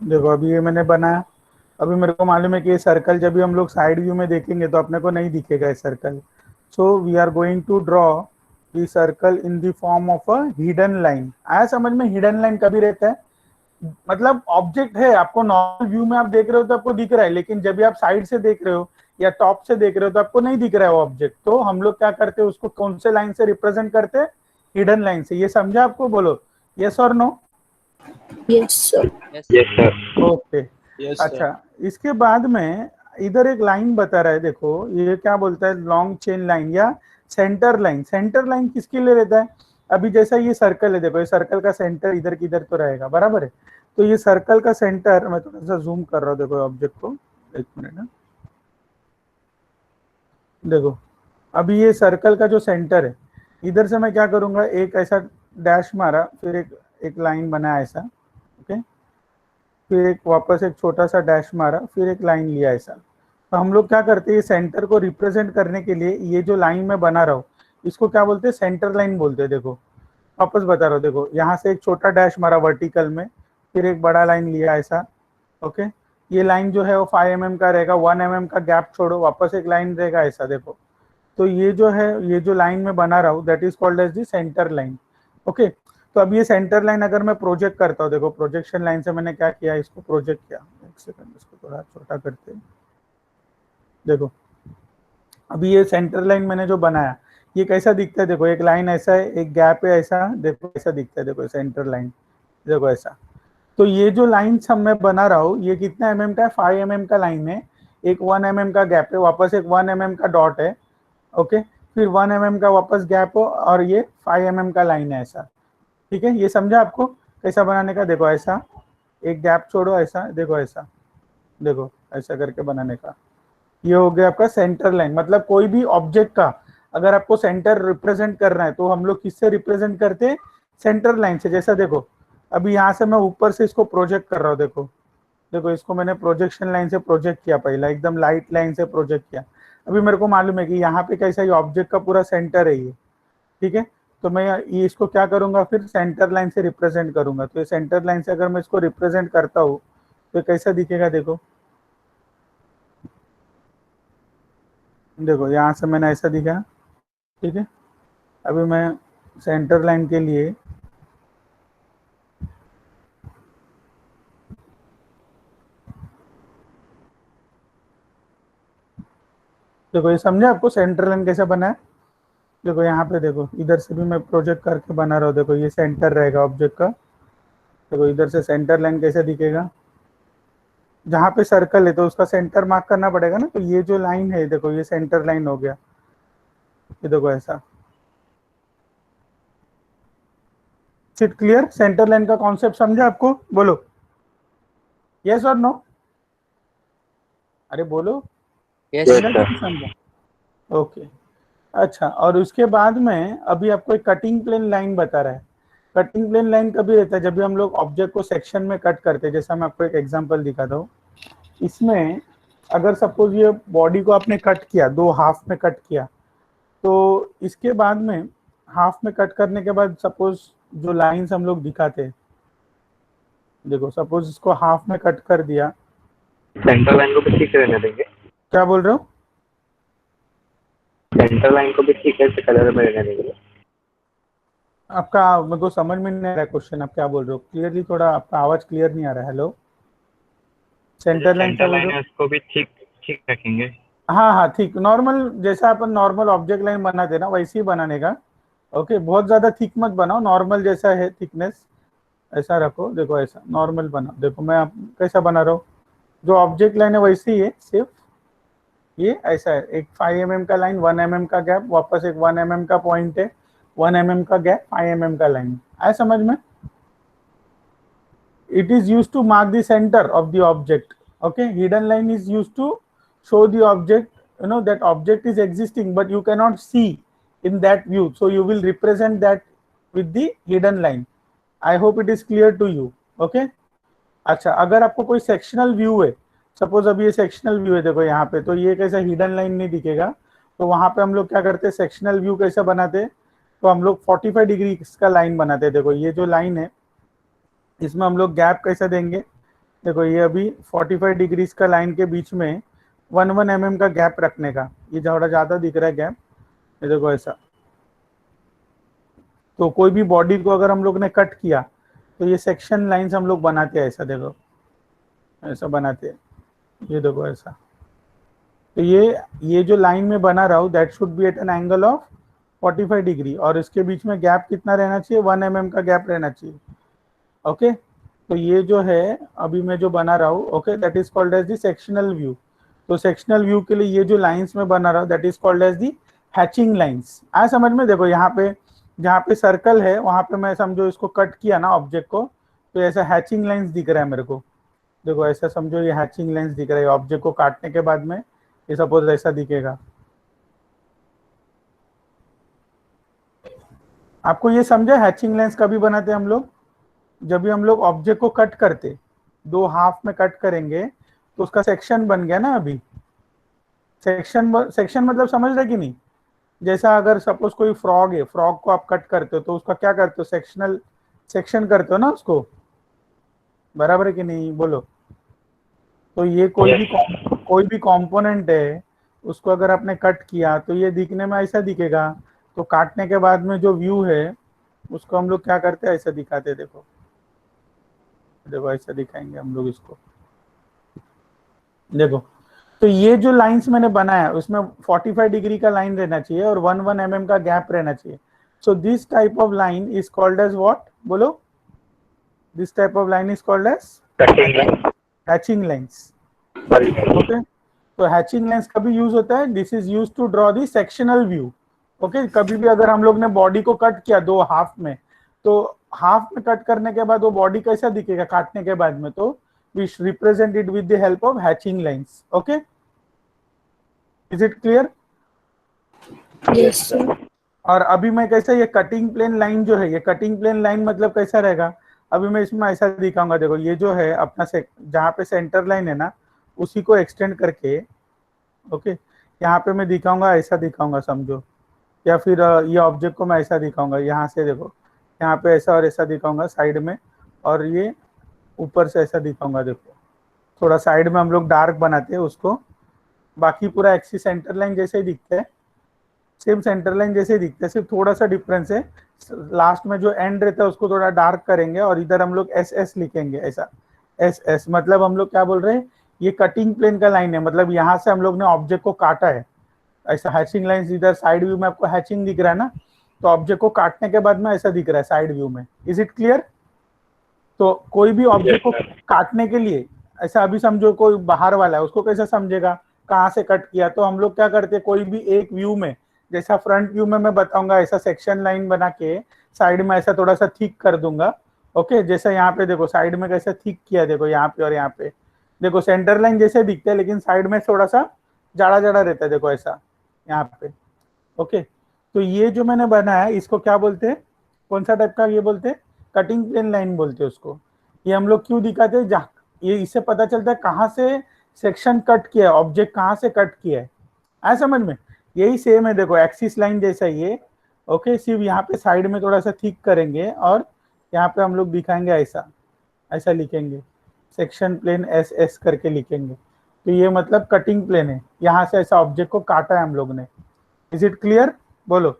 देखो अभी ये मैंने बनाया। अभी मेरे को मालूम है कि ये सर्कल जब भी हम लोग साइड व्यू में देखेंगे तो अपने को नहीं दिखेगा ये circle. So we are going to draw the circle in the form of a hidden line. आया समझ में, हिडन लाइन कभी रहता है, मतलब ऑब्जेक्ट है, आपको नॉर्मल व्यू में आप देख रहे हो तो आपको दिख रहा है, लेकिन जब भी आप साइड से देख रहे हो या टॉप से देख रहे हो तो आपको नहीं दिख रहा है वो ऑब्जेक्ट। तो हम लोग क्या करते हैं, उसको कौन से लाइन से रिप्रेजेंट करते हैं, हिडन लाइन से। ये समझा आपको, बोलो यस और no. Yes sir. Yes sir. Okay, अच्छा इसके बाद में इधर एक लाइन बता रहा है, देखो ये क्या बोलता है, लॉन्ग चेन लाइन या सेंटर लाइन। सेंटर लाइन किसके लिए रहता है, अभी जैसा ये सर्कल है, देखो ये सर्कल का सेंटर इधर किधर तो रहेगा, बराबर है। तो ये सर्कल का सेंटर, मैं थोड़ा सा जूम कर रहा हूँ, देखो ऑब्जेक्ट को, एक मिनट ना। देखो अभी ये सर्कल का जो सेंटर है, इधर से मैं क्या करूंगा, एक ऐसा डैश मारा, फिर एक लाइन बनाया ऐसा, ओके, फिर एक वापस एक छोटा सा डैश मारा, फिर एक लाइन लिया ऐसा। तो हम लोग क्या करते हैं, सेंटर को रिप्रेजेंट करने के लिए ये जो लाइन में बना रहा हूँ इसको क्या बोलते हैं, सेंटर लाइन बोलते हैं। देखो वापस बता रहा हूँ, देखो यहाँ से एक छोटा डैश मारा वर्टिकल में, फिर एक बड़ा लाइन लिया ऐसा, ओके, ये लाइन जो है वो 5 mm का रहेगा, 1 mm का गैप छोड़ो, वापस एक लाइन रहेगा ऐसा, देखो। तो ये जो है, ये जो लाइन में बना रहा हूँ that is called as the centre line. Okay, तो अब ये सेंटर लाइन अगर मैं प्रोजेक्ट करता हूँ, देखो प्रोजेक्शन लाइन से मैंने क्या किया, इसको प्रोजेक्ट किया। एक सेकंड, इसको थोड़ा छोटा करते हैं। देखो अभी ये सेंटर लाइन मैंने जो बनाया, ये कैसा दिखता है, देखो एक लाइन ऐसा है, एक गैप है ऐसा, देखो ऐसा दिखता है, देखो सेंटर लाइन, देखो ऐसा। तो ये जो लाइन सब मैं बना रहा हूँ, ये कितना mm का है, 5 mm का लाइन है, एक 1 mm का गैप है, वापस एक 1 mm का डॉट है। ओके, फिर 1 mm का वापस गैप हो, और ये 5 mm का लाइन है ऐसा। ठीक है, ये समझा आपको कैसा बनाने का? देखो ऐसा, एक गैप छोड़ो ऐसा, देखो ऐसा, देखो ऐसा करके बनाने का। ये हो गया आपका सेंटर लाइन। मतलब कोई भी ऑब्जेक्ट का अगर आपको सेंटर रिप्रेजेंट करना है तो हम लोग किससे रिप्रेजेंट करते हैं? सेंटर लाइन से। जैसा देखो अभी यहाँ से मैं ऊपर से इसको प्रोजेक्ट कर रहा हूँ, देखो देखो इसको मैंने प्रोजेक्शन लाइन से प्रोजेक्ट किया, पहला एकदम लाइट लाइन से प्रोजेक्ट किया। अभी मेरे को मालूम है कि यहाँ पे कैसा, ये ऑब्जेक्ट का पूरा सेंटर है ये। ठीक है, तो मैं ये इसको क्या करूंगा, फिर सेंटर लाइन से रिप्रेजेंट करूंगा। तो ये सेंटर लाइन से अगर मैं इसको रिप्रेजेंट करता हूँ तो कैसा दिखेगा, देखो देखो यहाँ से मैंने ऐसा दिखा। ठीक है, अभी मैं सेंटर लाइन के लिए देखो, ये समझे आपको सेंटर लाइन कैसे बना है? देखो यहाँ पे देखो, इधर से भी मैं प्रोजेक्ट करके बना रहा हूँ, देखो ये सेंटर रहेगा ऑब्जेक्ट का। देखो इधर से सेंटर लाइन कैसे दिखेगा, जहाँ पे सर्कल है तो उसका सेंटर मार्क करना पड़ेगा ना। तो ये जो लाइन है देखो, ये सेंटर लाइन हो गया, ये देखो ऐसा। It clear? सेंटर लाइन का कॉन्सेप्ट समझा आपको? बोलो यस और नो, अरे बोलो। यस समझा कि सर। नहीं समझा? ओके, अच्छा। और उसके बाद में अभी आपको एक कटिंग प्लेन लाइन बता रहा है। कटिंग प्लेन लाइन कभी रहता है, जब भी हम लोग ऑब्जेक्ट को सेक्शन में कट करते हैं। जैसा मैं आपको एक एग्जांपल दिखाता हूँ, इसमें अगर सपोज ये बॉडी को आपने कट किया, दो हाफ में कट किया, तो इसके बाद में हाफ में कट करने के बाद सपोज जो लाइंस हम लोग दिखाते हैं, देखो सपोज इसको हाफ में कट कर दिया। सेंटर लाइन को भी ठीक रहने देंगे। क्या बोल रहे हो? सेंटर लाइन को भी ठीक है से कलर में रहने देंगे। आपका मेरे को समझ में नहीं आ रहा है क्वेश्चन, आप क्या बोल रहे हो? क्लियरली, थोड़ा आपका आवाज क्लियर नहीं आ रहा है। हेलो, सेंटर लाइन क्या सेंटर बोल लाइन रहे है हो? उसको भी ठीक ठीक रखेंगे। हाँ हाँ ठीक, नॉर्मल जैसा अपन नॉर्मल ऑब्जेक्ट लाइन बनाते हैं ना, वैसे ही बनाने का। ओके, बहुत ज्यादा थिक मत बनाओ, नॉर्मल जैसा है थिकनेस ऐसा रखो। देखो ऐसा नॉर्मल बनाओ। देखो मैं आप कैसा बना रहा हूँ, जो ऑब्जेक्ट लाइन है वैसे ही है, सिर्फ ये ऐसा है, एक 5 mm का लाइन, 1 mm का गैप, वापस एक 1 mm का पॉइंट है, 1 mm का गैप, 5 mm का लाइन। आया समझ में? it is used to mark the center of the object. Okay, hidden line is used to show the object, that object is existing but you cannot see in that view, so you will represent that with the hidden line. I hope it is clear to you. Okay, अच्छा, अगर आपको कोई sectional view है, suppose अभी ये sectional view है, देखो यहाँ पे, तो ये कैसा हिडन लाइन नहीं दिखेगा। तो वहां पे हम लोग क्या करते हैं, सेक्शनल व्यू कैसे बनाते हैं, तो हम लोग 45 डिग्री का लाइन बनाते हैं। देखो ये जो लाइन है, इसमें हम लोग गैप कैसे देंगे, देखो ये अभी 45 डिग्रीज का लाइन के बीच में 1 mm का गैप रखने का। ये थोड़ा ज्यादा दिख रहा है गैप, ये देखो ऐसा। तो कोई भी बॉडी को अगर हम लोग ने कट किया तो ये सेक्शन लाइंस हम लोग बनाते हैं ऐसा, देखो ऐसा बनाते हैं, ये देखो ऐसा। तो ये जो लाइन में बना रहा हूँ that should be at an angle of 45 degree, और इसके बीच में गैप कितना रहना चाहिए, 1 mm का गैप रहना चाहिए। ओके, तो ये जो है अभी मैं जो बना रहा हूँ, okay, that is called as the sectional view. तो सेक्शनल व्यू के लिए ये जो लाइंस में बना रहा हूँ that is called as the hatching lines. आया समझ में? देखो यहाँ पे जहाँ पे सर्कल है वहां पे मैं समझो इसको कट किया ना ऑब्जेक्ट को, तो ऐसा हैचिंग लाइंस दिख रहा है मेरे को। देखो ऐसा समझो, ये हैचिंग लाइंस दिख रहा है ऑब्जेक्ट को काटने के बाद में, ये सपोज ऐसा दिखेगा। आपको ये समझा हैचिंग लाइंस कभी बनाते हैं हम लोग? जब भी हम लोग ऑब्जेक्ट को कट करते, दो हाफ में कट करेंगे तो उसका सेक्शन बन गया ना। अभी सेक्शन मतलब समझ रहे कि नहीं? जैसा अगर सपोज कोई फ्रॉग है, फ्रॉग को आप कट करते हो तो उसका क्या करते हो, सेक्शन करते हो ना उसको, बराबर है कि नहीं? बोलो। तो ये कोई भी कंपोनेंट है, उसको अगर आपने कट किया तो ये दिखने में ऐसा दिखेगा। तो काटने के बाद में जो व्यू है उसको हम लोग क्या करते हैं, ऐसा दिखाते हैं। देखो देखो ऐसा दिखाएंगे हम लोग इसको। देखो, तो ये जो लाइंस मैंने बनाया उसमें 45 डिग्री का लाइन रहना चाहिए और 1 mm का गैप रहना चाहिए। So this type of line is called as what, बोलो? This type of line is called as cutting line. Hatching lines. Okay, तो हैचिंग लाइंस कभी यूज होता है, this is use to draw the sectional view. Okay, कभी भी अगर हम लोग ने बॉडी को कट किया दो हाफ में, तो हाफ में कट करने के बाद वो बॉडी कैसा दिखेगा काटने के बाद में, तो we represent it with the help of hatching lines. Okay, is it clear? Yes, sir. और अभी मैं कैसा, ये कटिंग प्लेन लाइन जो है, ये कटिंग प्लेन लाइन मतलब कैसा रहेगा, अभी मैं इसमें ऐसा दिखाऊंगा। देखो ये जो है अपना जहाँ पे सेंटर लाइन है ना, उसी को एक्सटेंड करके, ओके, यहाँ पे मैं दिखाऊंगा, ऐसा दिखाऊंगा समझो, या फिर ये ऑब्जेक्ट को मैं ऐसा दिखाऊंगा, यहाँ से देखो, यहाँ पे ऐसा और ऐसा दिखाऊंगा साइड में, और ये ऊपर से ऐसा दिखाऊंगा। देखो थोड़ा साइड में हम लोग डार्क बनाते हैं उसको, बाकी पूरा एक्सिस सेंटर लाइन जैसे ही दिखता है, सेम सेंटर लाइन जैसे ही दिखता है, सिर्फ थोड़ा सा डिफरेंस है, लास्ट में जो एंड रहता है उसको थोड़ा डार्क करेंगे और इधर हम लोग एस एस लिखेंगे। ऐसा एस एस मतलब हम लोग क्या बोल रहे हैं, ये कटिंग प्लेन का लाइन है, मतलब यहाँ से हम लोग ने ऑब्जेक्ट को काटा है। ऐसा हैचिंग लाइन, इधर साइड व्यू में आपको हैचिंग दिख रहा है ना, तो ऑब्जेक्ट को काटने के बाद में ऐसा दिख रहा है साइड व्यू में। Is it clear? तो कोई भी ऑब्जेक्ट को काटने के लिए, ऐसा अभी समझो कोई बाहर वाला है, उसको कैसे समझेगा कहाँ से कट किया, तो हम लोग क्या करते हैं, कोई भी एक व्यू में, जैसा फ्रंट व्यू में मैं बताऊंगा, ऐसा सेक्शन लाइन बना के साइड में ऐसा थोड़ा सा थिक कर दूंगा। ओके, जैसा यहाँ पे देखो साइड में कैसा थिक किया, देखो यहाँ पे और यहाँ पे, देखो सेंटर लाइन जैसे दिखते हैं लेकिन साइड में थोड़ा सा जाड़ा जाड़ा रहता है, देखो ऐसा यहाँ पे। ओके, तो ये जो मैंने बनाया इसको क्या बोलते हैं, कौन सा टाइप का ये बोलते हैं, कटिंग प्लेन लाइन बोलते हैं उसको। ये हम लोग क्यों दिखाते हैं, जहाँ ये इससे पता चलता है कहाँ से सेक्शन कट किया है, ऑब्जेक्ट कहाँ से कट किया है। आया समझ में? यही सेम है, देखो एक्सिस लाइन जैसा ये। ओके, सिर्फ यहाँ पे साइड में थोड़ा सा थिक करेंगे और यहाँ पे हम लोग दिखाएंगे ऐसा, ऐसा लिखेंगे, सेक्शन प्लेन एस एस करके लिखेंगे। तो ये मतलब कटिंग प्लेन है, यहाँ से ऐसा ऑब्जेक्ट को काटा है हम लोग ने। Is it clear? बोलो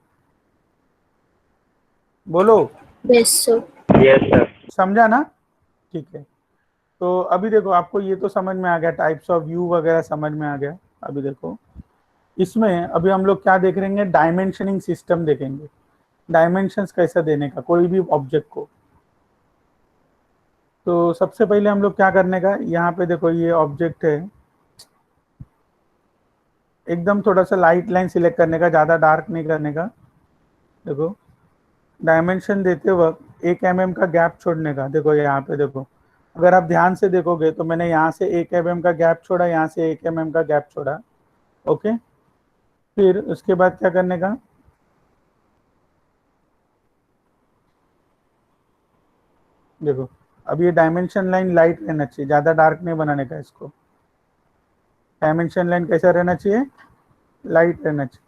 बोलो। Yes, sir. Yes sir. समझा ना? ठीक है, तो अभी देखो आपको ये तो समझ में आ गया, टाइप्स ऑफ व्यू वगैरह समझ में आ गया। अभी देखो इसमें अभी हम लोग क्या देख रहे हैं, डायमेंशनिंग सिस्टम देखेंगे, डायमेंशंस कैसे देने का कोई भी ऑब्जेक्ट को। तो सबसे पहले हम लोग क्या करने का, यहाँ पे देखो ये ऑब्जेक्ट है, एकदम थोड़ा सा लाइट लाइन सिलेक्ट करने का, ज़्यादा डार्क नहीं करने का। देखो डायमेंशन देते वक्त 1 mm का गैप छोड़ने का। देखो यहाँ पे देखो, अगर आप ध्यान से देखोगे तो मैंने यहाँ से 1 mm का गैप छोड़ा, यहाँ से 1 mm का गैप छोड़ा। ओके, फिर उसके बाद क्या करने का, देखो अब ये डायमेंशन लाइन लाइट रहना चाहिए, ज़्यादा डार्क नहीं बनाने का इसको। डायमेंशन लाइन कैसा रहना चाहिए, लाइट रहना चाहिए।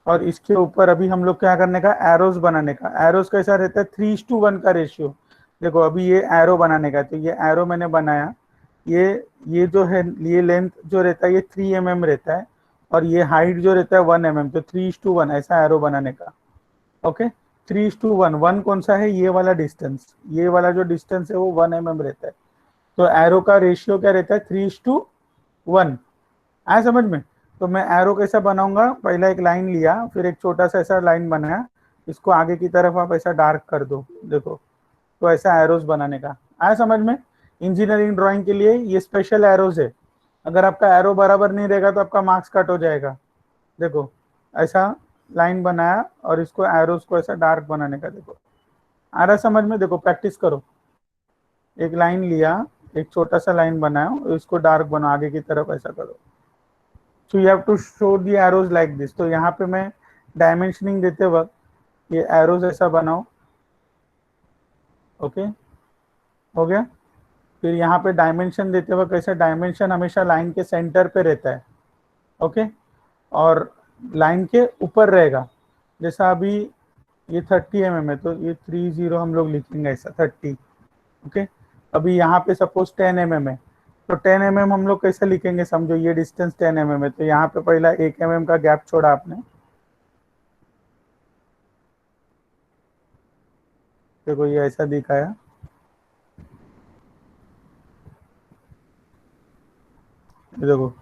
और इसके ऊपर अभी हम लोग क्या करने का, एरोज बनाने का। एरोज कैसा रहता है, 3:1 का रेशियो। देखो अभी ये एरो बनाने का, तो ये एरो मैंने बनाया, ये जो है, ये लेंथ जो रहता है ये 3 mm रहता है, और ये हाइट जो रहता है 1 mm, तो 3:1 ऐसा एरो बनाने का। ओके, 3:1, 1 कौन सा है, ये वाला डिस्टेंस, ये वाला जो डिस्टेंस है वो 1 mm रहता है। तो एरो का रेशियो क्या रहता है, 3:1। आया समझ में? तो मैं एरो कैसा बनाऊंगा, पहला एक लाइन लिया, फिर एक छोटा सा ऐसा लाइन बनाया, इसको आगे की तरफ आप ऐसा डार्क कर दो। देखो, तो ऐसा एरोज बनाने का। आया समझ में? इंजीनियरिंग ड्राइंग के लिए ये स्पेशल एरोज है, अगर आपका एरो बराबर नहीं रहेगा तो आपका मार्क्स कट हो जाएगा। देखो ऐसा लाइन बनाया और इसको एरोज को ऐसा डार्क बनाने का। देखो आ रहा समझ में? देखो प्रैक्टिस करो, एक लाइन लिया, एक छोटा सा लाइन बनाया और इसको डार्क बनाओ, आगे की तरफ ऐसा करो। So you have to show the arrows like this. तो यहाँ पे मैं डायमेंशनिंग देते वक्त ये एरोज ऐसा बनाओ। ओके, हो गया। फिर यहाँ पे डायमेंशन देते वक्त कैसे, डायमेंशन हमेशा लाइन के सेंटर पे रहता है। ओके, और लाइन के ऊपर रहेगा। जैसा अभी ये 30 mm है, तो ये 30 हम लोग लिखेंगे ऐसा 30। ओके, अभी यहाँ पे सपोज 10 mm है, तो 10 mm हम लोग कैसे लिखेंगे, समझो ये डिस्टेंस 10 mm है, तो यहाँ पे पहला 1 mm का गैप छोड़ा आपने, देखो ये ऐसा दिखाया, ये देखो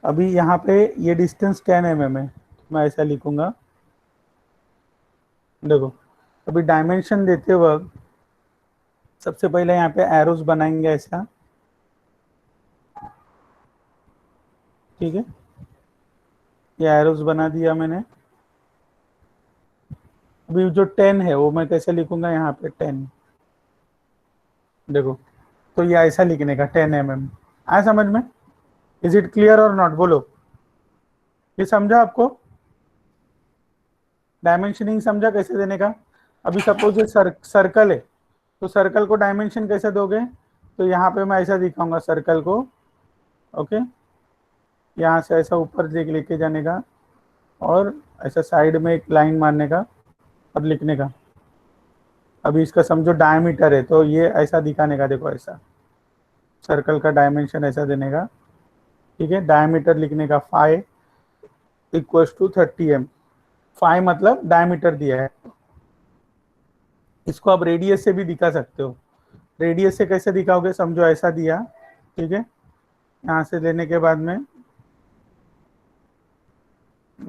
अभी यहाँ पे ये डिस्टेंस 10 mm है, मैं ऐसा लिखूंगा, देखो अभी डायमेंशन देते वक्त सबसे पहले यहाँ पे एरोस बनाएंगे ऐसा, ठीक है, ये एरोस बना दिया मैंने। अभी जो 10 है वो मैं कैसे लिखूंगा, यहाँ पे 10, देखो तो ये ऐसा लिखने का 10 mm, आया समझ में? इज इट क्लियर और नॉट, बोलो, ये समझा आपको? डायमेंशनिंग समझा कैसे देने का? अभी सपोज ये सर्कल है, तो सर्कल को डायमेंशन कैसे दोगे, तो यहाँ पे मैं ऐसा दिखाऊंगा सर्कल को, ओके, यहाँ से ऐसा ऊपर लेके जाने का, और ऐसा साइड में एक लाइन मारने का और लिखने का। अभी इसका समझो डायमीटर है, तो ये ऐसा दिखाने का, देखो ऐसा सर्कल का डायमेंशन ऐसा देने का, ठीक है, डायमीटर लिखने का 5 इक्वल्स टू 30 m, 5 मतलब डायमीटर दिया है। इसको आप रेडियस से भी दिखा सकते हो, रेडियस से कैसे दिखाओगे, समझो ऐसा दिया, ठीक है, यहाँ से लेने के बाद में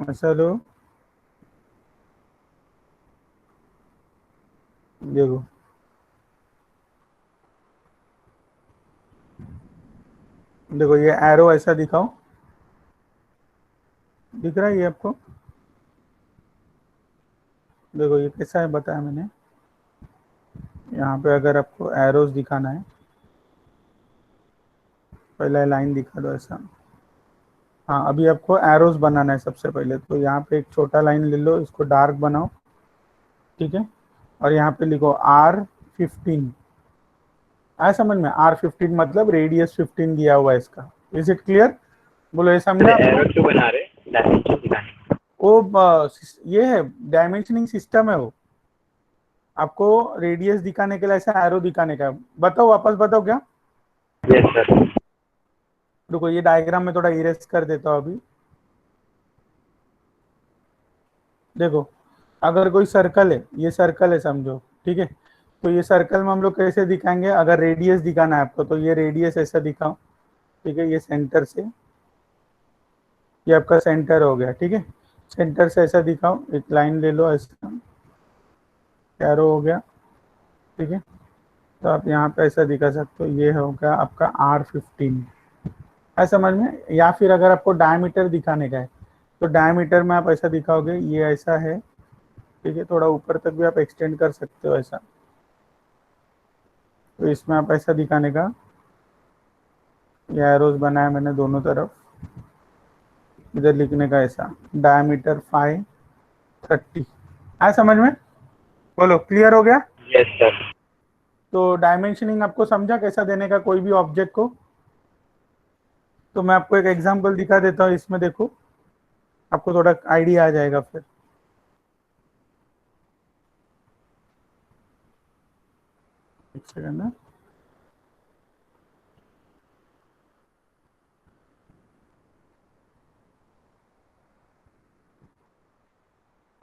ऐसा लो, देखो देखो ये एरो ऐसा दिखाओ, दिख रहा है ये आपको? देखो ये कैसा है बताया मैंने, यहाँ पे अगर आपको एरोस दिखाना है, पहला लाइन दिखा दो ऐसा, हाँ अभी आपको एरोस बनाना है सबसे पहले, तो यहाँ पे एक छोटा लाइन ले लो, इसको डार्क बनाओ, ठीक है, और यहाँ पे लिखो R15, आया समझ में? R15 मतलब रेडियस 15 दिया हुआ है इसका। इज इट क्लियर, बोलो ये समझा आपको? एरो क्यों बना रहे, डायमेंशन दिखाने? ये है डायमेंशनिंग सिस्टम है वो, आपको रेडियस दिखाने के लिए ऐसा एरो दिखाने का है। बताओ वापस बताओ क्या? Yes sir. रुको ये डायग्राम में थोड़ा इरेज कर देता हूँ अभी, देखो अगर कोई सर्कल है, ये सर्कल है समझो, ठीक है, तो ये सर्कल में हम लोग कैसे दिखाएंगे, अगर रेडियस दिखाना है आपको, तो ये रेडियस ऐसा दिखाओ, ठीक है, ये सेंटर से, ये आपका सेंटर हो गया, ठीक है, सेंटर से ऐसा दिखाओ, एक लाइन ले लो ऐसा, एरो हो गया, ठीक है, तो आप यहाँ पे ऐसा दिखा सकते हो, ये हो गया आपका R15, है समझ में? या फिर अगर आपको डायमीटर दिखाने का है, तो डायमीटर में आप ऐसा दिखाओगे, ये ऐसा है, ठीक है, थोड़ा ऊपर तक भी आप एक्सटेंड कर सकते हो ऐसा, तो इसमें आप ऐसा दिखाने का, ये एरोज बनाया मैंने दोनों तरफ, इधर लिखने का ऐसा डायमीटर 530, आया समझ में? बोलो क्लियर हो गया? Yes sir. तो डायमेंशनिंग आपको समझा कैसा देने का कोई भी ऑब्जेक्ट को? तो मैं आपको एक एग्जांपल दिखा देता हूँ, इसमें देखो आपको थोड़ा आइडिया आ जाएगा फिर, एक सेकंड ना,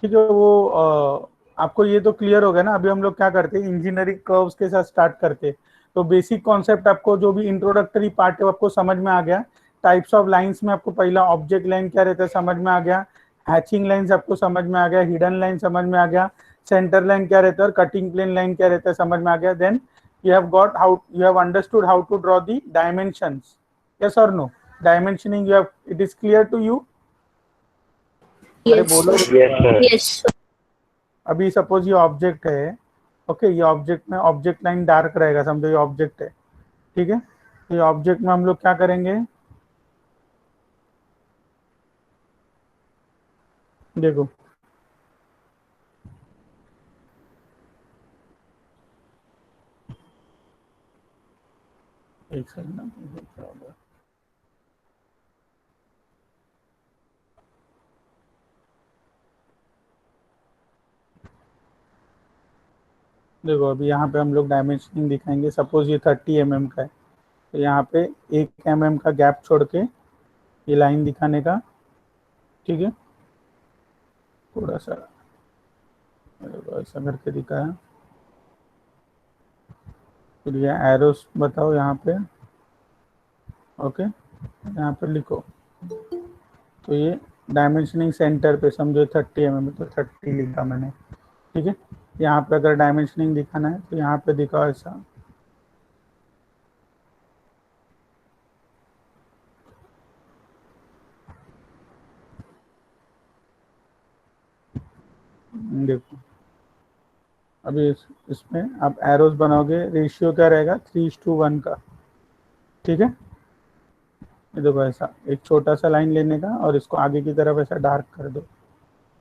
ठीक है, वो आपको ये तो क्लियर हो गया ना? अभी हम लोग क्या करते हैं, इंजीनियरिंग कर्व्स के साथ स्टार्ट करते हैं, तो बेसिक कॉन्सेप्ट आपको जो भी इंट्रोडक्टरी पार्ट है वो आपको समझ में आ गया। टाइप्स ऑफ लाइंस में आपको पहला ऑब्जेक्ट लाइन क्या रहता है समझ में आ गया, हैचिंग लाइंस आपको समझ में आ गया, हिडन लाइन समझ में आ गया, सेंटर लाइन क्या रहता है और कटिंग प्लेन लाइन क्या रहता है समझ में आ गया। Then you have got how you have understood how to draw the dimensions, yes or no? Dimensioning you have, it is clear to you? अरे Yes, बोलो, sir. Yes sir. Yes, sir. अभी सपोज ये object है, okay, ये object में object line dark रहेगा, समझो ये ऑब्जेक्ट है, ठीक है, तो ये ऑब्जेक्ट में हम लोग क्या करेंगे, देखो एक सेकंड ना, क्या होगा? देखो अभी यहाँ पे हम लोग डायमेंशनिंग दिखाएंगे, सपोज ये 30 mm का है, तो यहाँ पे 1 mm का गैप छोड़ के ये लाइन दिखाने का, ठीक है, थोड़ा सा ऐसा करके दिखाया। फिर ये एरोस बताओ यहाँ पे, ओके, यहाँ पे लिखो। तो ये डायमेंशनिंग सेंटर पे समझो 30 mm, तो 30 लिखा मैंने, ठीक है। यहाँ पे अगर डायमेंशनिंग दिखाना है तो यहाँ पे दिखाओ ऐसा, देखो अभी इसमें आप एरोस बनाओगे, रेशियो क्या रहेगा 3:1 का, ठीक है। ये देखो ऐसा एक छोटा सा लाइन लेने का और इसको आगे की तरफ ऐसा डार्क कर दो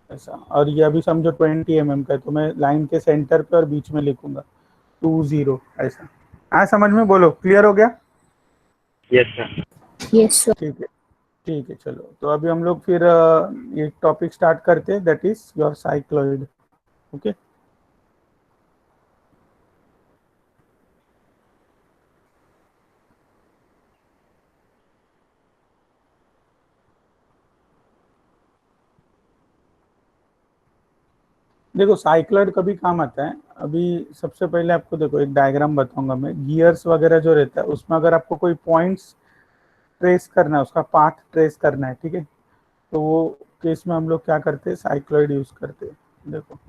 ऐसा, और ये अभी समझो 20 mm का है, तो मैं लाइन के सेंटर पे और बीच में लिखूंगा 20 ऐसा। हाँ समझ में, बोलो क्लियर हो गया? Yes sir. Yes, sir. ठीक है, ठीक है, चलो तो अभी हम लोग फिर एक टॉपिक स्टार्ट करते हैं, that is your cycloid, okay. देखो साइक्लॉइड कभी काम आता है, अभी सबसे पहले आपको देखो एक डायग्राम बताऊंगा मैं, गियर्स वगैरह जो रहता है उसमें अगर आपको कोई पॉइंट्स ट्रेस करना है, उसका पाथ ट्रेस करना है, ठीक है, तो वो केस में हम लोग क्या करते हैं, साइक्लॉइड यूज करते हैं। देखो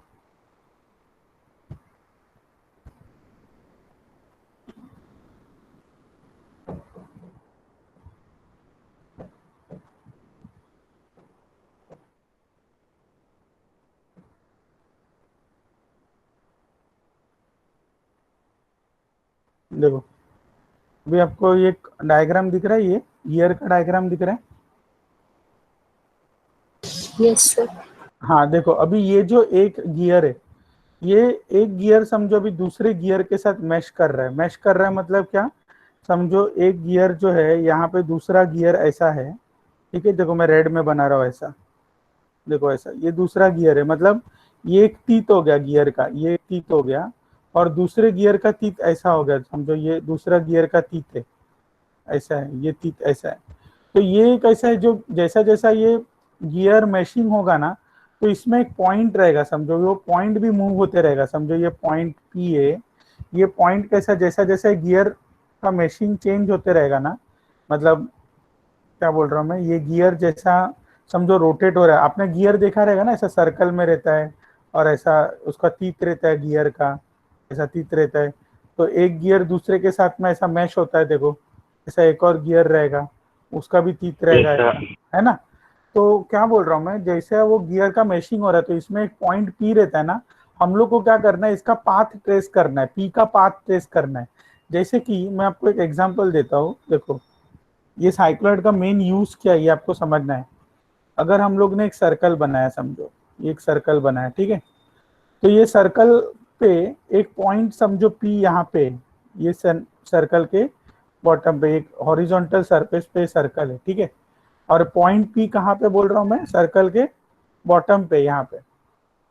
देखो अभी आपको एक डायग्राम दिख रहा है, ये गियर का डायग्राम दिख रहा है। Yes, sir. हाँ देखो अभी ये जो एक गियर है, ये एक गियर समझो अभी दूसरे गियर के साथ मैश कर रहा है। मैश कर रहा है मतलब क्या, समझो एक गियर जो है यहाँ पे दूसरा गियर ऐसा है, ठीक है, देखो मैं रेड में बना रहा हूँ ऐसा, देखो ऐसा, ये दूसरा गियर है, मतलब ये एक तीत हो गया गियर का, ये एक तीत हो गया, और दूसरे गियर का तीत ऐसा हो गया, समझो ये दूसरा गियर का तीत है, ऐसा है, ये तीत ऐसा है। तो ये एक ऐसा है जो जैसा जैसा ये गियर मैशिंग होगा ना, तो इसमें एक पॉइंट रहेगा, समझो वो पॉइंट भी मूव होते रहेगा, समझो ये पॉइंट पी है, ये पॉइंट कैसा, जैसा जैसा गियर का मैशिंग चेंज होते रहेगा ना, मतलब क्या बोल रहा हूँ मैं, ये गियर जैसा समझो रोटेट हो रहा है, आपने गियर देखा रहेगा ना, ऐसा सर्कल में रहता है और ऐसा उसका तीत रहता है गियर का, ऐसा तीत रहता है, तो एक गियर दूसरे के साथ में ऐसा मैश होता है, देखो ऐसा एक और गियर रहेगा, उसका भी तीत रहेगा Yes, ऐसा, sir. है ना। तो क्या बोल रहा हूँ मैं, जैसे वो गियर का मैशिंग हो रहा है तो इसमें एक पॉइंट पी रहता है ना, हम लोग को क्या करना है, इसका पाथ ट्रेस करना है, पी का पाथ ट्रेस करना है। जैसे कि मैं आपको एक एग्जांपल देता हूँ, देखो ये साइक्लॉइड का मेन यूज क्या है ये आपको समझना है। अगर हम लोग ने एक सर्कल बनाया, समझो ये एक सर्कल बनाया, ठीक है, तो ये सर्कल पे एक पॉइंट समझो पी यहाँ पे, ये सर्कल के बॉटम पे एक हॉरिजॉन्टल सरफेस पे सर्कल है, ठीक है, और पॉइंट पी कहाँ पे बोल रहा हूँ मैं, सर्कल के बॉटम पे यहाँ पे।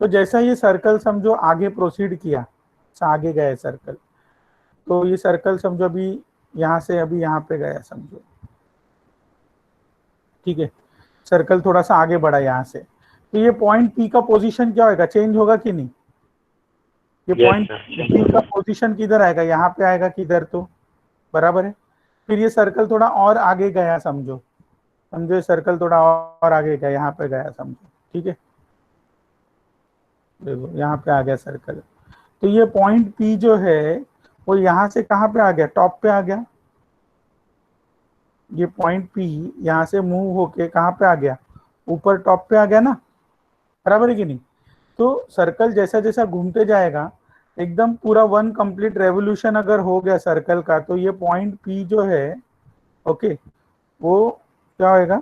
तो जैसा ये सर्कल समझो आगे प्रोसीड किया, आगे गया सर्कल, तो ये सर्कल समझो अभी यहाँ से अभी यहाँ पे गया समझो, ठीक है, सर्कल थोड़ा सा आगे बढ़ा यहाँ से, तो ये पॉइंट पी का पोजीशन क्या होगा, चेंज होगा कि नहीं, ये Yes, पॉइंट sir. पी का पोजीशन किधर आएगा, यहाँ पे आएगा किधर, तो बराबर है। फिर ये सर्कल थोड़ा और आगे गया समझो, समझो ये सर्कल थोड़ा और आगे गया, यहाँ पे गया समझो, ठीक है, देखो यहाँ पे आ गया सर्कल, तो ये पॉइंट पी जो है वो यहाँ से कहाँ पे आ गया, टॉप पे आ गया, ये पॉइंट पी यहाँ से मूव होके कहाँ पे आ गया, ऊपर टॉप पे आ गया ना, बराबर है कि नहीं। तो सर्कल जैसा जैसा घूमते जाएगा, एकदम पूरा वन कंप्लीट रेवोल्यूशन अगर हो गया सर्कल का, तो ये पॉइंट पी जो है, ओके, वो क्या होएगा,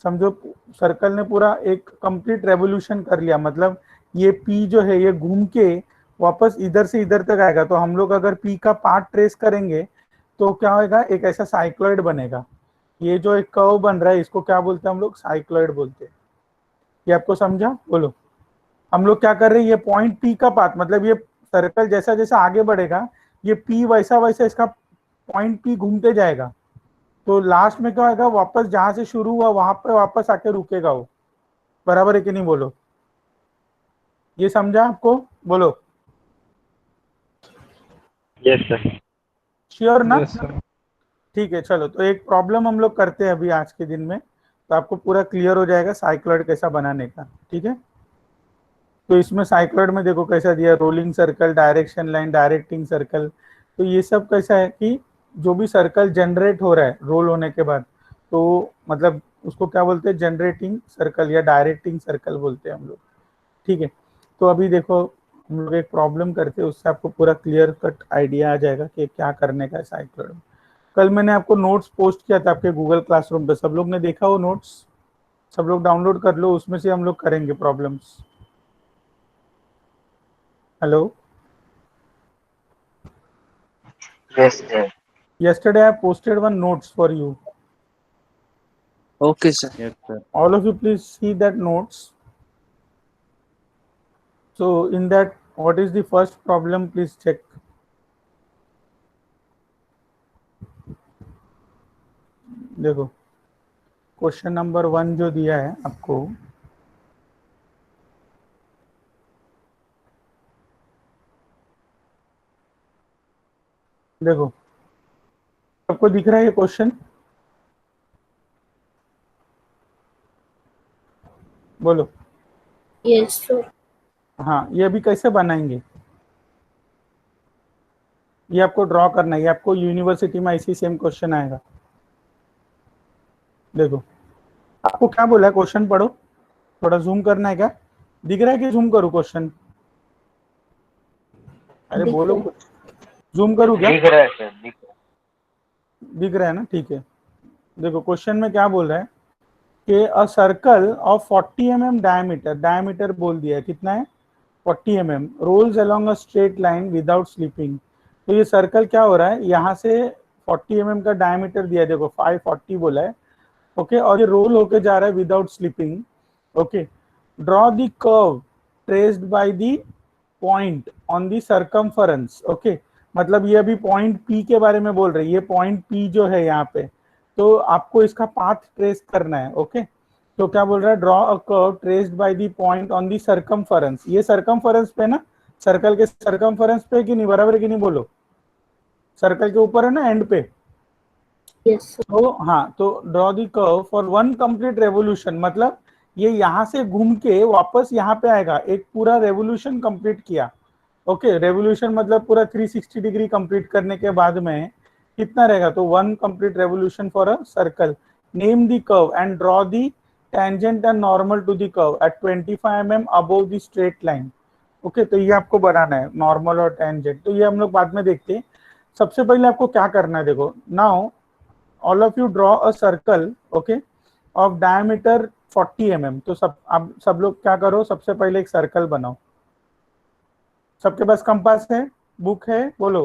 समझो सर्कल ने पूरा एक कंप्लीट रेवोल्यूशन कर लिया, मतलब ये पी जो है ये घूम के वापस इधर से इधर तक आएगा। तो हम लोग अगर पी का पार्ट ट्रेस करेंगे तो क्या होएगा, एक ऐसा साइक्लॉइड बनेगा, ये जो एक कर्व बन रहा है इसको क्या बोलते हैं हम लोग, साइक्लॉइड बोलते हैं। ये आपको समझा, बोलो। हम लोग क्या कर रहे हैं, ये पॉइंट पी का पाथ, मतलब ये सर्कल जैसा जैसा आगे बढ़ेगा, ये पी वैसा वैसा इसका पॉइंट पी घूमते जाएगा, तो लास्ट में क्या होगा, वापस जहां से शुरू हुआ वहां पे वापस आके रुकेगा वो। बराबर है कि नहीं बोलो? ये समझा आपको? बोलो। Yes sir. श्योर ना? Yes sir. ठीक है, चलो तो एक प्रॉब्लम हम लोग करते हैं अभी आज के दिन में, तो आपको पूरा क्लियर हो जाएगा साइक्लॉइड कैसा बनाने का। ठीक है, तो इसमें साइक्लॉइड में देखो कैसा दिया, rolling circle, direction line, directing circle. तो ये सब कैसा है कि जो भी सर्कल जनरेट हो रहा है रोल होने के बाद, तो मतलब उसको क्या बोलते हैं, जनरेटिंग सर्कल या डायरेक्टिंग सर्कल बोलते हैं हम लोग। ठीक है, तो अभी देखो हम लोग एक प्रॉब्लम करते हैं, उससे आपको पूरा क्लियर कट आइडिया आ जाएगा कि क्या करने का है साइक्लॉइड में। कल मैंने आपको नोट्स पोस्ट किया था आपके गूगल क्लासरूम पे, सब लोग ने देखा वो नोट्स? सब लोग डाउनलोड कर लो, उसमें से हम लोग करेंगे problems. Hello, yes sir. yesterday I posted one notes for you. Okay, sir. Yes, sir. All of you please see that notes. So in that, what is the first problem, please check. देखो question number 1 जो दिया है आपको, देखो आपको दिख रहा है ये क्वेश्चन? बोलो। Yes, sir. हाँ, ये अभी कैसे बनाएंगे, ये आपको ड्रॉ करना है। ये आपको यूनिवर्सिटी में ऐसी सेम क्वेश्चन आएगा। देखो आपको क्या बोला है, क्वेश्चन पढ़ो, थोड़ा जूम करना है क्या? दिख रहा है कि जूम करूँ क्वेश्चन? अरे दिख बोलो रहा है। कुछ, जूम करूँ क्या? दिख रहा है सर, दिख रहा है। दिख रहा है ना? ठीक है, देखो क्वेश्चन में क्या बोल रहा है कि a circle of 40 mm diameter, diameter बोल दिया है, कितना है 40 mm, rolls along a straight line without slipping. तो ये सर्कल क्या हो रहा है, यहाँ से 40 mm का डायमीटर दिया है, देखो 540 बोला है, ओके, और ये रोल होके जा रहा है without slipping. Okay, draw the curve traced by the point on the circumference. Okay, मतलब ये अभी पॉइंट पी के बारे में बोल रहे हैं, ये पॉइंट पी जो है यहाँ पे, तो आपको इसका पाथ ट्रेस करना है। ओके, तो क्या बोल रहा है, draw a curve traced by the point on the circumference. ये सर्कमफरेंस पे ना, सर्कल के सर्कमफरेंस पे कि नहीं, बराबर है कि नहीं बोलो? सर्कल के ऊपर है ना, एंड पे। Yes, sir. तो हाँ, तो draw the curve for 1 complete revolution, मतलब ये यहाँ से घूम के वापस यहाँ पे आएगा, एक पूरा रेवोल्यूशन कंप्लीट किया। ओके, रेवोल्यूशन मतलब पूरा 360 डिग्री कंप्लीट करने के बाद में कितना रहेगा, तो 1 complete revolution for a circle. Name the curve and draw the tangent and normal to the curve at 25 mm above the straight line. Okay, तो ये आपको बनाना है नॉर्मल और टेंजेंट, तो ये हम लोग बाद में देखते हैं। सबसे पहले आपको क्या करना है, देखो now all of you draw a circle, okay, of diameter 40 mm। तो सब लोग क्या करो, सबसे पहले एक सर्कल बनाओ। सबके पास कंपास है, बुक है? बोलो।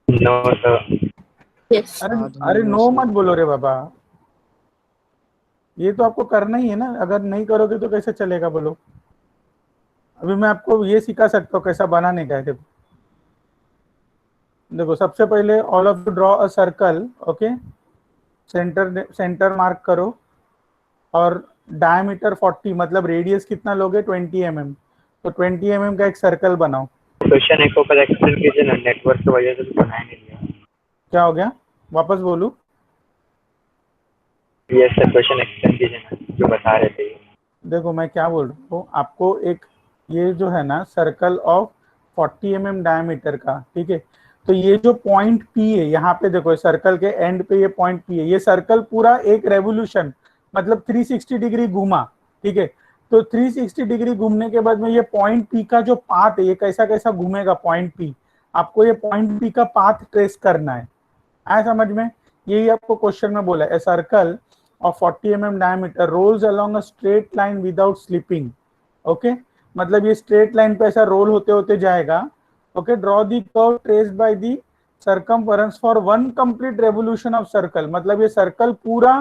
No sir. Yes. अरे नो मत बोलो रे बाबा, ये तो आपको करना ही है ना, अगर नहीं करोगे तो कैसे चलेगा, बोलो। अभी मैं आपको ये सिखा सकता हूँ कैसा बनाने का है। देखो देखो सबसे पहले all of you draw a circle, okay, centre mark करो, और डायमीटर 40, मतलब रेडियस कितना लोगे, 20 mm, तो 20 mm का एक सर्कल बनाओ। क्वेश्चन एक ऊपर एक्सप्लेन कीजिए ना, नेटवर्क की वजह से तो बनाया नहीं गया। क्या हो गया, वापस बोलूं? यस सर, क्वेश्चन एक्सप्लेन कीजिए ना, जो बता रहे थे। देखो मैं क्या बोल रहा हूँ आपको, एक ये जो है ना सर्कल ऑफ 40 mm डायमीटर का, ठीक है, तो ये जो पॉइंट पी है यहाँ पे, देखो सर्कल के एंड पे ये पॉइंट पी है, ये सर्कल पूरा एक रेवोल्यूशन मतलब 360 डिग्री घूमा। ठीक है, तो 360 डिग्री घूमने के बाद में ये पॉइंट पी का जो पाथ है, ये कैसा कैसा घूमेगा पॉइंट पी, आपको ये पॉइंट पी का पाथ ट्रेस करना है। आया समझ में? यही आपको क्वेश्चन में बोला है, a circle of 40 mm diameter rolls along a straight line without slipping। Okay, मतलब ये स्ट्रेट लाइन पे ऐसा रोल होते होते जाएगा। Okay, draw the curve traced by the circumference for 1 complete revolution of circle, मतलब ये सर्कल पूरा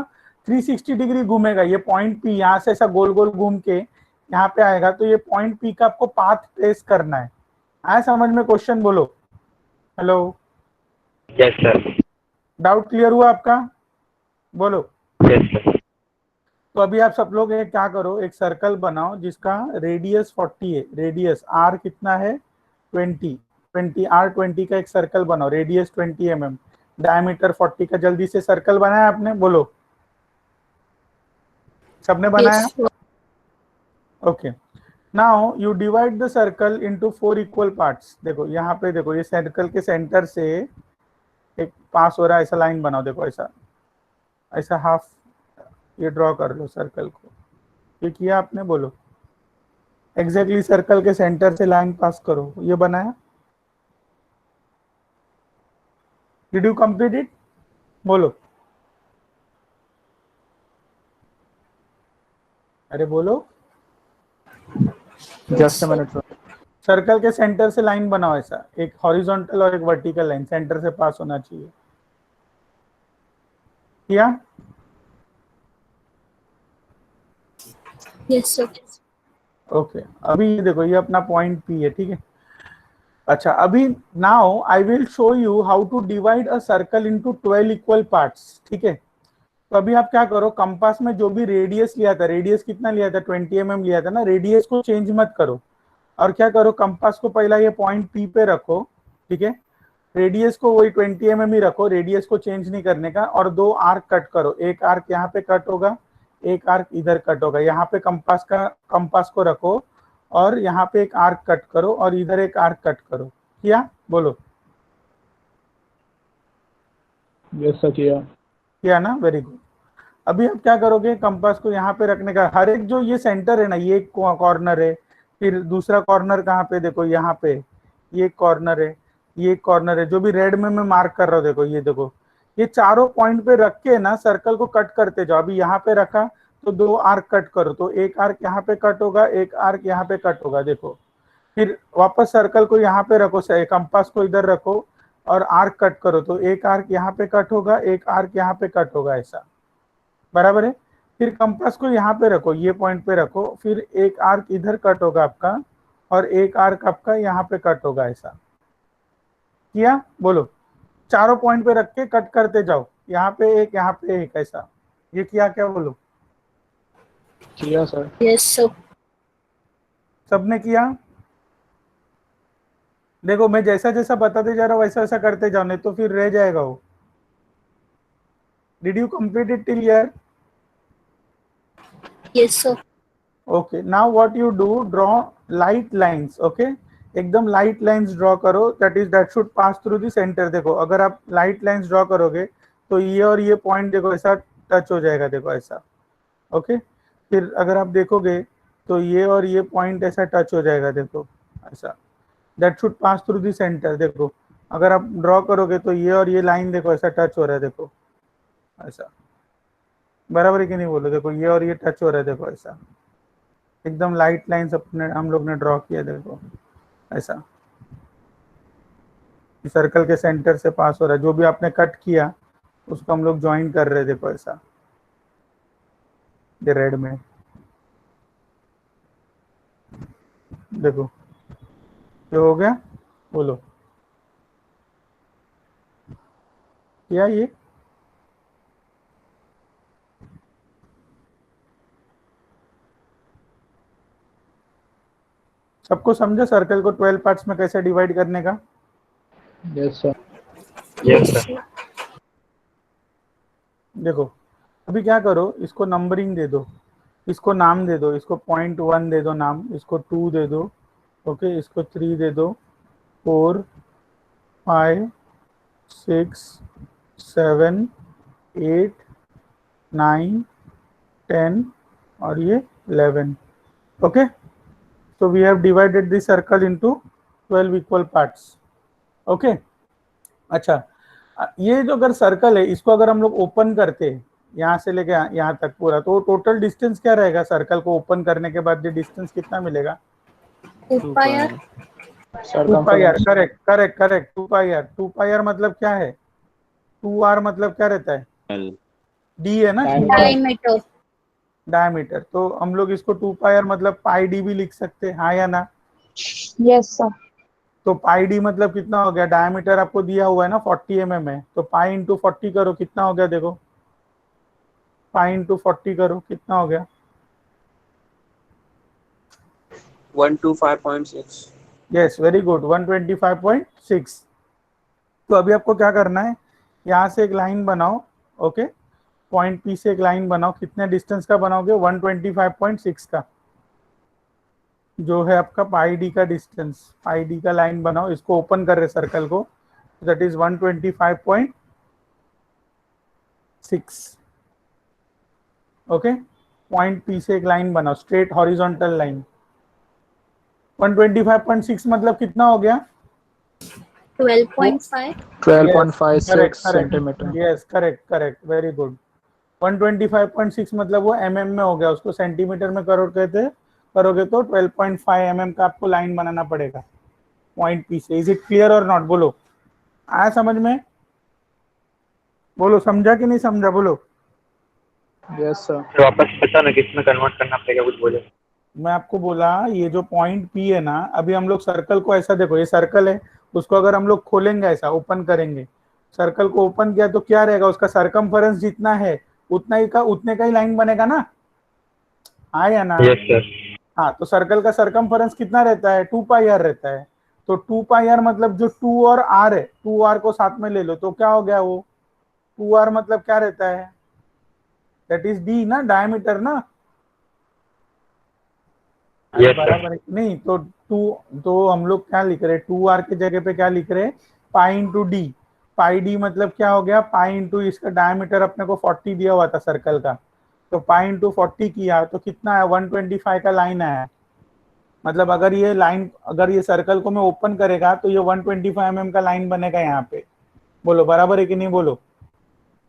360 डिग्री घूमेगा, ये पॉइंट पी यहाँ से ऐसा गोल गोल घूम के यहाँ पे आएगा, तो ये पॉइंट पी का आपको पाथ ट्रेस करना है। आया समझ में क्वेश्चन? बोलो hello. Yes sir. Doubt clear हुआ आपका? बोलो। Yes sir. तो अभी आप सब लोग एक क्या करो, एक सर्कल बनाओ जिसका रेडियस 40 है, रेडियस आर कितना है 20, 20 आर 20 का एक सर्कल बनाओ, रेडियस 20 mm, डायमीटर 40 का। जल्दी से सर्कल बनाया आपने? बोलो, सबने बनाया? Yes, sir. Okay, now you divide the circle into 4 equal parts. देखो यहाँ पे, देखो ये सर्कल के सेंटर से एक पास हो रहा है, ऐसा लाइन बनाओ, देखो ऐसा, ऐसा हाफ ये ड्रॉ कर लो सर्कल को। ये किया आपने? बोलो, एग्जैक्टली सर्कल के सेंटर से लाइन पास करो, ये बनाया? Did you complete it? बोलो, अरे बोलो। Yes, sir. सर्कल के सेंटर से लाइन बनाओ, ऐसा एक हॉरिजॉन्टल और एक वर्टिकल लाइन सेंटर से पास होना चाहिए। किया? Yes, sir. ओके, अभी ये देखो, ये अपना पॉइंट पी है, ठीक है। अच्छा, अभी now I will show you how to divide a circle into 12 equal parts, ठीक है। तो अभी आप क्या करो, कंपास में जो भी रेडियस लिया था, रेडियस कितना लिया था 20 mm लिया था ना, रेडियस को चेंज मत करो। और क्या करो, कंपास को पहला ये पॉइंट पी पे रखो, ठीक है। रेडियस को वही 20 mm ही रखो, रेडियस को चेंज नहीं करने का। और 2 आर्क कट करो, एक आर्क यहाँ पे कट होगा, एक आर्क इधर कट होगा। यहाँ पे कंपास को रखो और यहाँ पे एक आर्क कट करो और इधर एक आर्क कट करो। किया? बोलो। यस सर, किया ना? Very good. अभी आप क्या करोगे, कंपास को यहाँ पे रखने का, हर एक जो ये सेंटर है ना, ये एक कॉर्नर है, फिर दूसरा कॉर्नर कहाँ पे, देखो यहाँ पे ये कॉर्नर है, ये कॉर्नर है, जो भी रेड में मैं मार्क कर रहा हूँ, देखो ये, देखो ये चारों पॉइंट पे रख के ना सर्कल को कट करते जाओ। अभी यहाँ पे रखा तो 2 आर्क कट करो, तो एक आर्क यहाँ पे कट होगा, एक आर्क यहाँ पे कट होगा, देखो। फिर वापस सर्कल को यहाँ पे रखो, कंपास को इधर रखो और आर्क कट करो, तो एक आर्क यहाँ पे कट होगा, एक आर्क यहाँ पे कट होगा, ऐसा, बराबर है। फिर कंपास को यहाँ पे रखो, ये पॉइंट पे रखो, फिर एक आर्क इधर कट होगा आपका और एक आर्क आपका यहाँ पे कट होगा, ऐसा। किया? बोलो। चारों पॉइंट पे रख के कट करते जाओ, यहाँ पे एक, यहाँ पे एक, ऐसा। ये किया क्या? बोलो। किया सर। Yes, sir. सबने किया? देखो मैं जैसा जैसा बताते जा रहा हूँ वैसा वैसा करते जाओ, नहीं तो फिर रह जाएगा वो। Did you complete it till here? Yes, sir. Okay, now what you do, draw light lines. Okay, एकदम लाइट लाइंस ड्रॉ करो, that should pass through the centre. देखो अगर आप लाइट लाइंस ड्रॉ करोगे तो ये और ये पॉइंट देखो ऐसा टच हो जाएगा, देखो ऐसा। ओके, फिर अगर आप देखोगे तो ये और ये पॉइंट ऐसा टच हो जाएगा, देखो ऐसा, that should pass through the centre. देखो अगर आप ड्रॉ करोगे तो ये और ये लाइन देखो ऐसा टच हो रहा है, देखो ऐसा, बराबर है कि नहीं? बोलो। देखो ये और ये टच हो रहा है, देखो ऐसा, एकदम लाइट लाइंस अपने हम लोग ने ड्रॉ किया, देखो ऐसा। सर्कल के सेंटर से पास हो रहा है, जो भी आपने कट किया उसको हम लोग ज्वाइन कर रहे हैं, देखो ऐसा, ये रेड में, देखो ये हो गया। बोलो, क्या ये? सबको समझा सर्कल को 12 पार्ट्स में कैसे डिवाइड करने का? Yes sir. Yes sir. देखो अभी क्या करो, इसको नंबरिंग दे दो, इसको नाम दे दो, इसको 0.1 दे दो नाम, इसको 2 दे दो, ओके, इसको 3 दे दो, 4 5 6 7 8 9 10 और ये 11। Okay, so we have divided the circle into 12 equal parts. Okay, अच्छा, ये जो अगर सर्कल है इसको अगर हम लोग ओपन करते हैं यहाँ से लेके यहाँ तक पूरा, तो टोटल डिस्टेंस क्या रहेगा? सर्कल को ओपन करने के बाद ये डिस्टेंस कितना मिलेगा? 2 pi r. 2 pi r, correct correct correct, 2 pi r. 2 pi r मतलब क्या है? 2 आर मतलब क्या रहता है? डी है ना, Diameter. डायमीटर। तो हम लोग इसको 2 पाई आर मतलब पाई डी भी लिख सकते हैं, हाँ या ना? Yes, sir. तो पाई डी मतलब कितना हो गया, डायमीटर आपको दिया हुआ है ना 40 mm है, तो पाई इंटू 40 करो कितना हो गया, देखो पाई इंटू 40 करो कितना हो गया, 125.6। Yes very good 125.6। तो अभी आपको क्या करना है, यहाँ से एक लाइन बनाओ, ओके पॉइंट पी से एक लाइन बनाओ, कितने डिस्टेंस का बनाओगे 125.6 का, जो है आपका पाई डी का डिस्टेंस, पाई डी का लाइन बनाओ, इसको ओपन कर रहे सर्कल को, that is 125.6, okay point P से एक लाइन बनाओ, स्ट्रेट हॉरिजॉन्टल लाइन। 125.6 मतलब कितना हो गया, 12.5. 12.56 centimetre. Yes correct correct very good. 125.6 मतलब वो mm में हो गया, उसको सेंटीमीटर में करोगे तो 12.5 mm का आपको लाइन बनाना पड़ेगा पॉइंट पी से। इज इट क्लियर और नॉट, बोलो आया समझ में, बोलो समझा कि नहीं समझा, बोलो। Yes sir. तो वापस बता ना किसमें कन्वर्ट करना पड़ेगा, कुछ बोले। मैं आपको बोला ये जो पॉइंट पी है ना, अभी हम लोग सर्कल को ऐसा देखो, ये सर्कल है, उसको अगर हम लोग खोलेंगे ऐसा ओपन करेंगे, सर्कल को ओपन किया तो क्या रहेगा, उसका सरकमफेरेंस जितना है उतने का ही लाइन बनेगा ना, हाँ या ना। Yes sir. हाँ तो सर्कल का सरकमफेरेंस कितना रहता है, 2 पाई आर रहता है, तो 2 पाई आर मतलब जो 2 और आर है, 2 आर को साथ में ले लो तो क्या हो गया, वो 2 आर मतलब क्या रहता है, दैट इज डी ना, डायमीटर ना। अरे Yes, sir. बराबर है नहीं, तो हम लोग क्या लिख रहे हैं, 2 आर के जगह पे क्या लिख रहे हैं, पाई इंटू डी। पाई डी मतलब क्या हो गया, पाई इंटू इसका डायमीटर अपने को 40 दिया हुआ था सर्कल का, तो पाई इंटू 40 किया तो कितना है 125 का लाइन आया। मतलब अगर ये सर्कल को मैं ओपन करेगा तो ये 125 mm का लाइन बनेगा यहाँ पे, बोलो बराबर है कि नहीं, बोलो।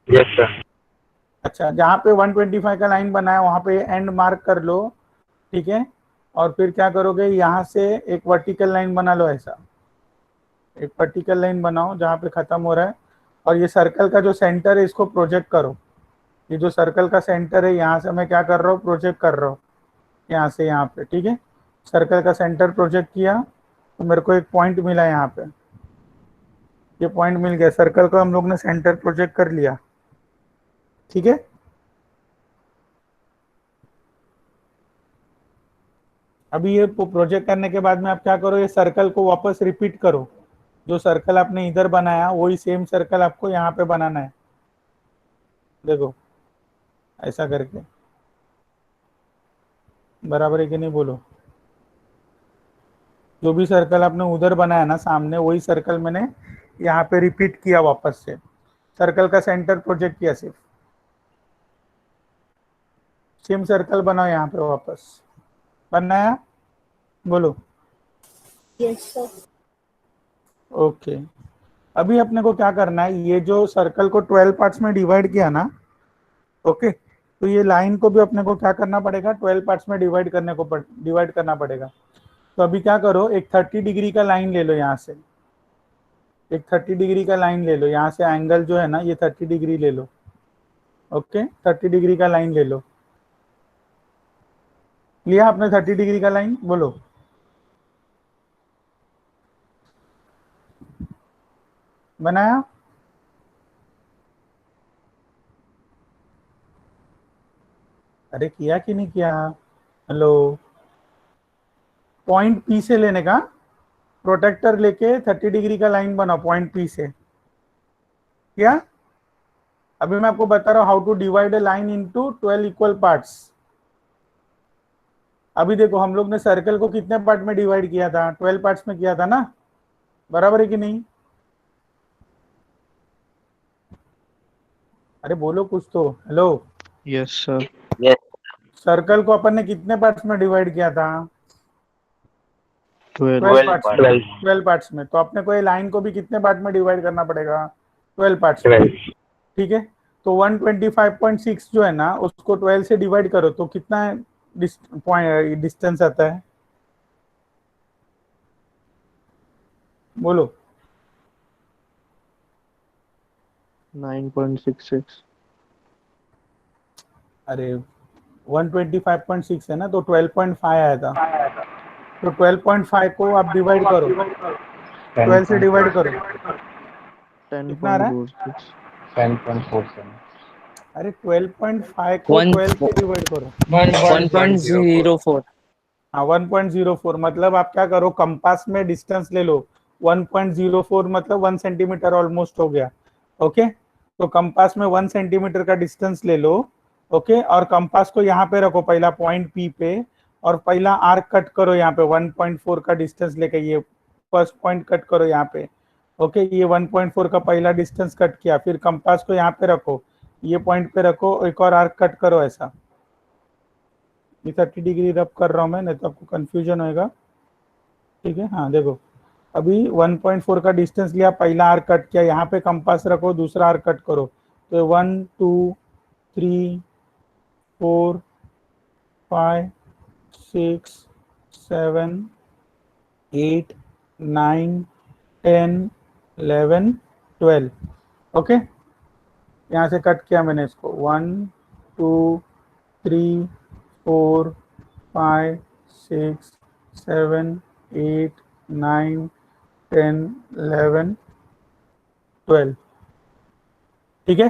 Yes sir. अच्छा जहाँ पे 125 का लाइन बनाया वहां पे एंड मार्क कर लो, ठीक है, और फिर क्या करोगे, यहाँ से एक वर्टिकल लाइन बना लो, ऐसा एक वर्टिकल लाइन बनाओ जहाँ पे खत्म हो रहा है, और ये सर्कल का जो सेंटर है इसको प्रोजेक्ट करो, ये जो सर्कल का सेंटर है यहाँ से मैं क्या कर रहा हूँ, प्रोजेक्ट कर रहा हूँ यहाँ से यहाँ पे, ठीक है, सर्कल का सेंटर प्रोजेक्ट किया तो मेरे को एक पॉइंट मिला यहाँ पे, ये पॉइंट मिल गया, सर्कल को हम लोग ने सेंटर प्रोजेक्ट कर लिया, ठीक है। अभी ये प्रोजेक्ट करने के बाद में आप क्या करो, ये सर्कल को वापस रिपीट करो, जो सर्कल आपने इधर बनाया वही सेम सर्कल आपको यहाँ पे बनाना है, देखो ऐसा करके, बराबर है कि नहीं, बोलो। जो भी सर्कल आपने उधर बनाया ना सामने, वही सर्कल मैंने यहाँ पे रिपीट किया वापस से, सर्कल का सेंटर प्रोजेक्ट किया, सिर्फ सेम सर्कल बनाओ यहाँ पे वापस, बनाया, बोलो। Yes, sir. ओके अभी अपने को क्या करना है, ये जो सर्कल को 12 पार्ट्स में डिवाइड किया ना, ओके तो ये लाइन को भी अपने को क्या करना पड़ेगा, 12 पार्ट्स में डिवाइड करना पड़ेगा। तो अभी क्या करो, एक 30 डिग्री का लाइन ले लो, यहाँ से एक 30 डिग्री का लाइन ले लो, यहाँ से एंगल जो है ना ये 30 डिग्री ले लो, ओके 30 डिग्री का लाइन ले लो, लिया आपने 30 डिग्री का लाइन, बोलो। बनाया, अरे किया कि नहीं किया, हेलो। पॉइंट पी से लेने का, प्रोटेक्टर लेके 30 डिग्री का लाइन बनाओ पॉइंट पी से, क्या। अभी मैं आपको बता रहा हूं how to divide a line into 12 equal parts. अभी देखो हम लोग ने सर्कल को कितने पार्ट में डिवाइड किया था, 12 पार्ट्स में किया था ना, बराबर है कि नहीं, अरे बोलो कुछ तो, हेलो। Yes sir. सर्कल को अपन ने कितने पार्ट्स में डिवाइड किया था, 12 पार्ट्स में, 12 पार्ट्स में, तो अपने को ये लाइन को भी कितने पार्ट में डिवाइड करना पड़ेगा, 12 पार्ट्स में, ठीक है। तो 125.6 जो है ना उसको 12 से डिवाइड करो तो कितना डिस्टेंस आता है, बोलो। 9.66। अरे 125.6 है ना, तो 12.5 आया था, तो 12.5 को आप डिवाइड करो, 12 से डिवाइड करो, 10 कितना आ रहा है? 10.47 अरे 12.5 को 12 से डिवाइड करो। 1.04 हाँ 1.04 मतलब आप क्या करो, कंपास में डिस्टेंस ले लो। 1.04 मतलब 1 सेंटीमीटर ऑलमोस्ट हो गया। ओके, तो कंपास में 1 सेंटीमीटर का डिस्टेंस ले लो। ओके, और कंपास को यहाँ पे रखो पहला पॉइंट पी पे, और पहला आर्क कट करो यहाँ पे 1.4 का डिस्टेंस लेके, ये फर्स्ट पॉइंट कट करो यहाँ पे। ओके, ये 1.4 का पहला डिस्टेंस कट किया, फिर कंपास को यहाँ पे रखो, ये पॉइंट पे रखो, एक और आर्क कट करो ऐसा। ये 30 डिग्री रब कर रहा हूँ मैं, नहीं तो आपको कंफ्यूजन होएगा। ठीक है, हाँ देखो, अभी 1.4 का डिस्टेंस लिया, पहला आर्क कट किया, यहाँ पे कंपास रखो, दूसरा आर्क कट करो, तो 1 2 3 4 5 6 7 8 9 10 11 12। ओके, यहाँ से कट किया मैंने इसको, 1 2 3 4 5 6 7 8 9 10 11 12। ठीक है,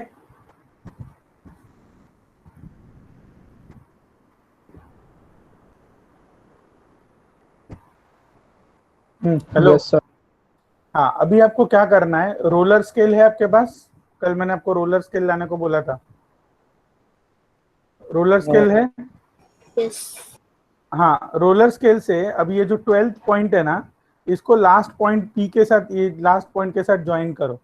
हेलो। Yes, sir. हाँ, अभी आपको क्या करना है, रोलर स्केल है आपके पास? कल मैंने आपको रोलर स्केल लाने को बोला था, रोलर स्केल है? Yes. हाँ, रोलर स्केल से अब ये जो 12th पॉइंट है ना, इसको लास्ट पॉइंट पी के साथ, ये लास्ट पॉइंट के साथ ज्वाइन करो।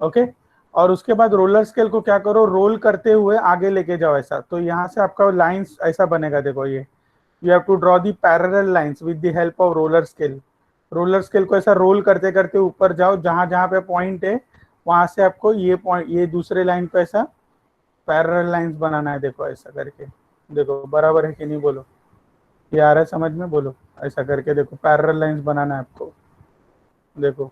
ओके, और उसके बाद रोलर स्केल को क्या करो, रोल करते हुए आगे लेके जाओ ऐसा, तो यहाँ से आपका लाइंस ऐसा बनेगा, देखो ये, you have to draw the parallel lines with the help of roller scale. Roller scale को ऐसा रोल करते करते ऊपर जाओ, जहां जहां पे पॉइंट है वहां से आपको ये पॉइंट, ये दूसरे लाइन पे ऐसा पैरेलल लाइंस बनाना है, देखो ऐसा करके, देखो बराबर है कि नहीं, बोलो ये आ रहा है समझ में, बोलो। ऐसा करके देखो, पैरेलल लाइंस बनाना है आपको, देखो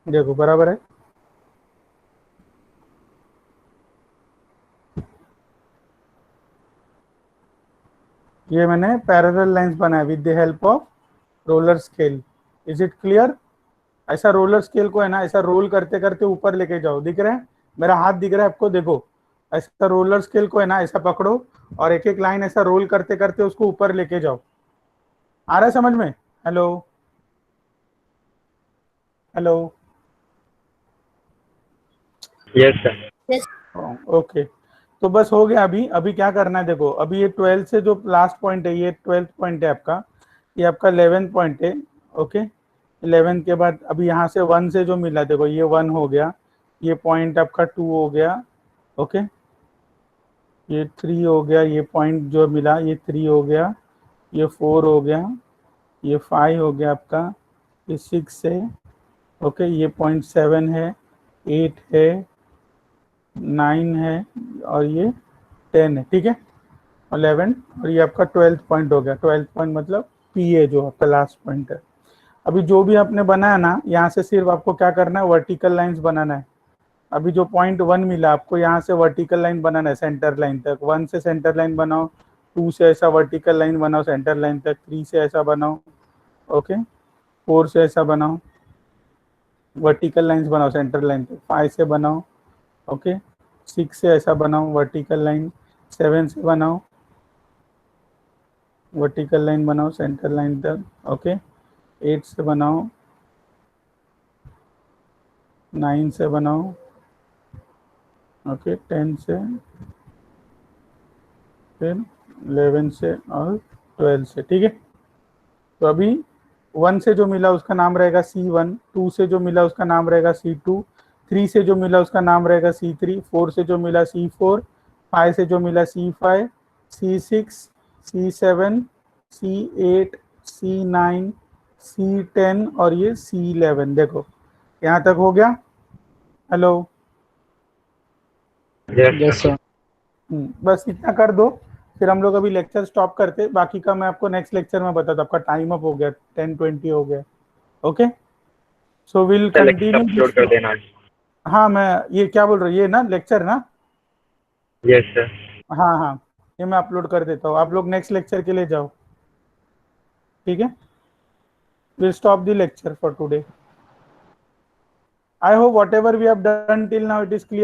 देखो बराबर है। ये मैंने पैरेलल लाइंस बनाया with the help of roller scale. Is it clear? ऐसा रोलर स्केल को है ना, ऐसा रोल करते करते ऊपर लेके जाओ, दिख रहा है मेरा हाथ, दिख रहा है आपको? देखो, ऐसा रोलर स्केल को है ना, ऐसा पकड़ो और एक एक लाइन ऐसा रोल करते करते उसको ऊपर लेके जाओ। आ रहा है समझ में? Hello hello, yes sir. Yes. Okay, तो बस हो गया। अभी अभी क्या करना है, देखो अभी ये 12 से जो लास्ट पॉइंट है, ये 12th पॉइंट है आपका, ये आपका 11th पॉइंट है। ओके, 11 के बाद अभी यहाँ से 1 से जो मिला, देखो ये 1 हो गया, ये पॉइंट आपका 2 हो गया। ओके, ये 3 हो गया, ये पॉइंट जो मिला ये 3 हो गया, ये 4 हो गया, ये 5 हो गया आपका, ये 6 है। ओके, ये पॉइंट 7 है, 8 है, 9 है, और ये 10 है। ठीक है, 11, और ये आपका 12th पॉइंट हो गया। 12th पॉइंट मतलब पी है, जो आपका लास्ट पॉइंट है। अभी जो भी आपने बनाया ना, यहाँ से सिर्फ आपको क्या करना है, वर्टिकल लाइंस बनाना है। अभी जो पॉइंट 1 मिला आपको, यहाँ से वर्टिकल लाइन बनाना है सेंटर लाइन तक। 1 से सेंटर लाइन बनाओ, 2 से ऐसा वर्टिकल लाइन बनाओ सेंटर लाइन तक, 3 से ऐसा बनाओ, ओके, 4 से ऐसा बनाओ, वर्टिकल लाइंस बनाओ सेंटर लाइन तक, 5 से बनाओ, ओके, 6 से ऐसा बनाओ वर्टिकल लाइन, 7 से बनाओ वर्टिकल लाइन बनाओ सेंटर लाइन तक, ओके, 8 से बनाओ, 9 से बनाओ, ओके, 10 से, फिर 11 से और 12 से। ठीक है, तो अभी 1 से जो मिला उसका नाम रहेगा C1, 2 से जो मिला उसका नाम रहेगा C2, 3 से जो मिला उसका नाम रहेगा C3, 4 से जो मिला C4, 5 से जो मिला C5, C6, C7, C8, C9, C10 और ये C11। देखो यहाँ तक हो गया। Hello, Yes, sir. बस इतना कर दो, फिर हम लोग अभी लेक्चर स्टॉप करते, बाकी का मैं आपको नेक्स्ट लेक्चर में बताता। आपका टाइम अप हो गया, 10:20 हो गया। Okay, so will continue. Upload कर देना। हाँ, मैं ये क्या बोल रहा हूँ, ये ना लेक्चर ना, यस सर। हाँ हाँ, ये मैं अपलोड कर देता हूँ, आप लोग नेक्स्ट लेक्चर के लिए जाओ। ठीक है, we'll stop the lecture for today. I hope whatever we have done till now it is clear.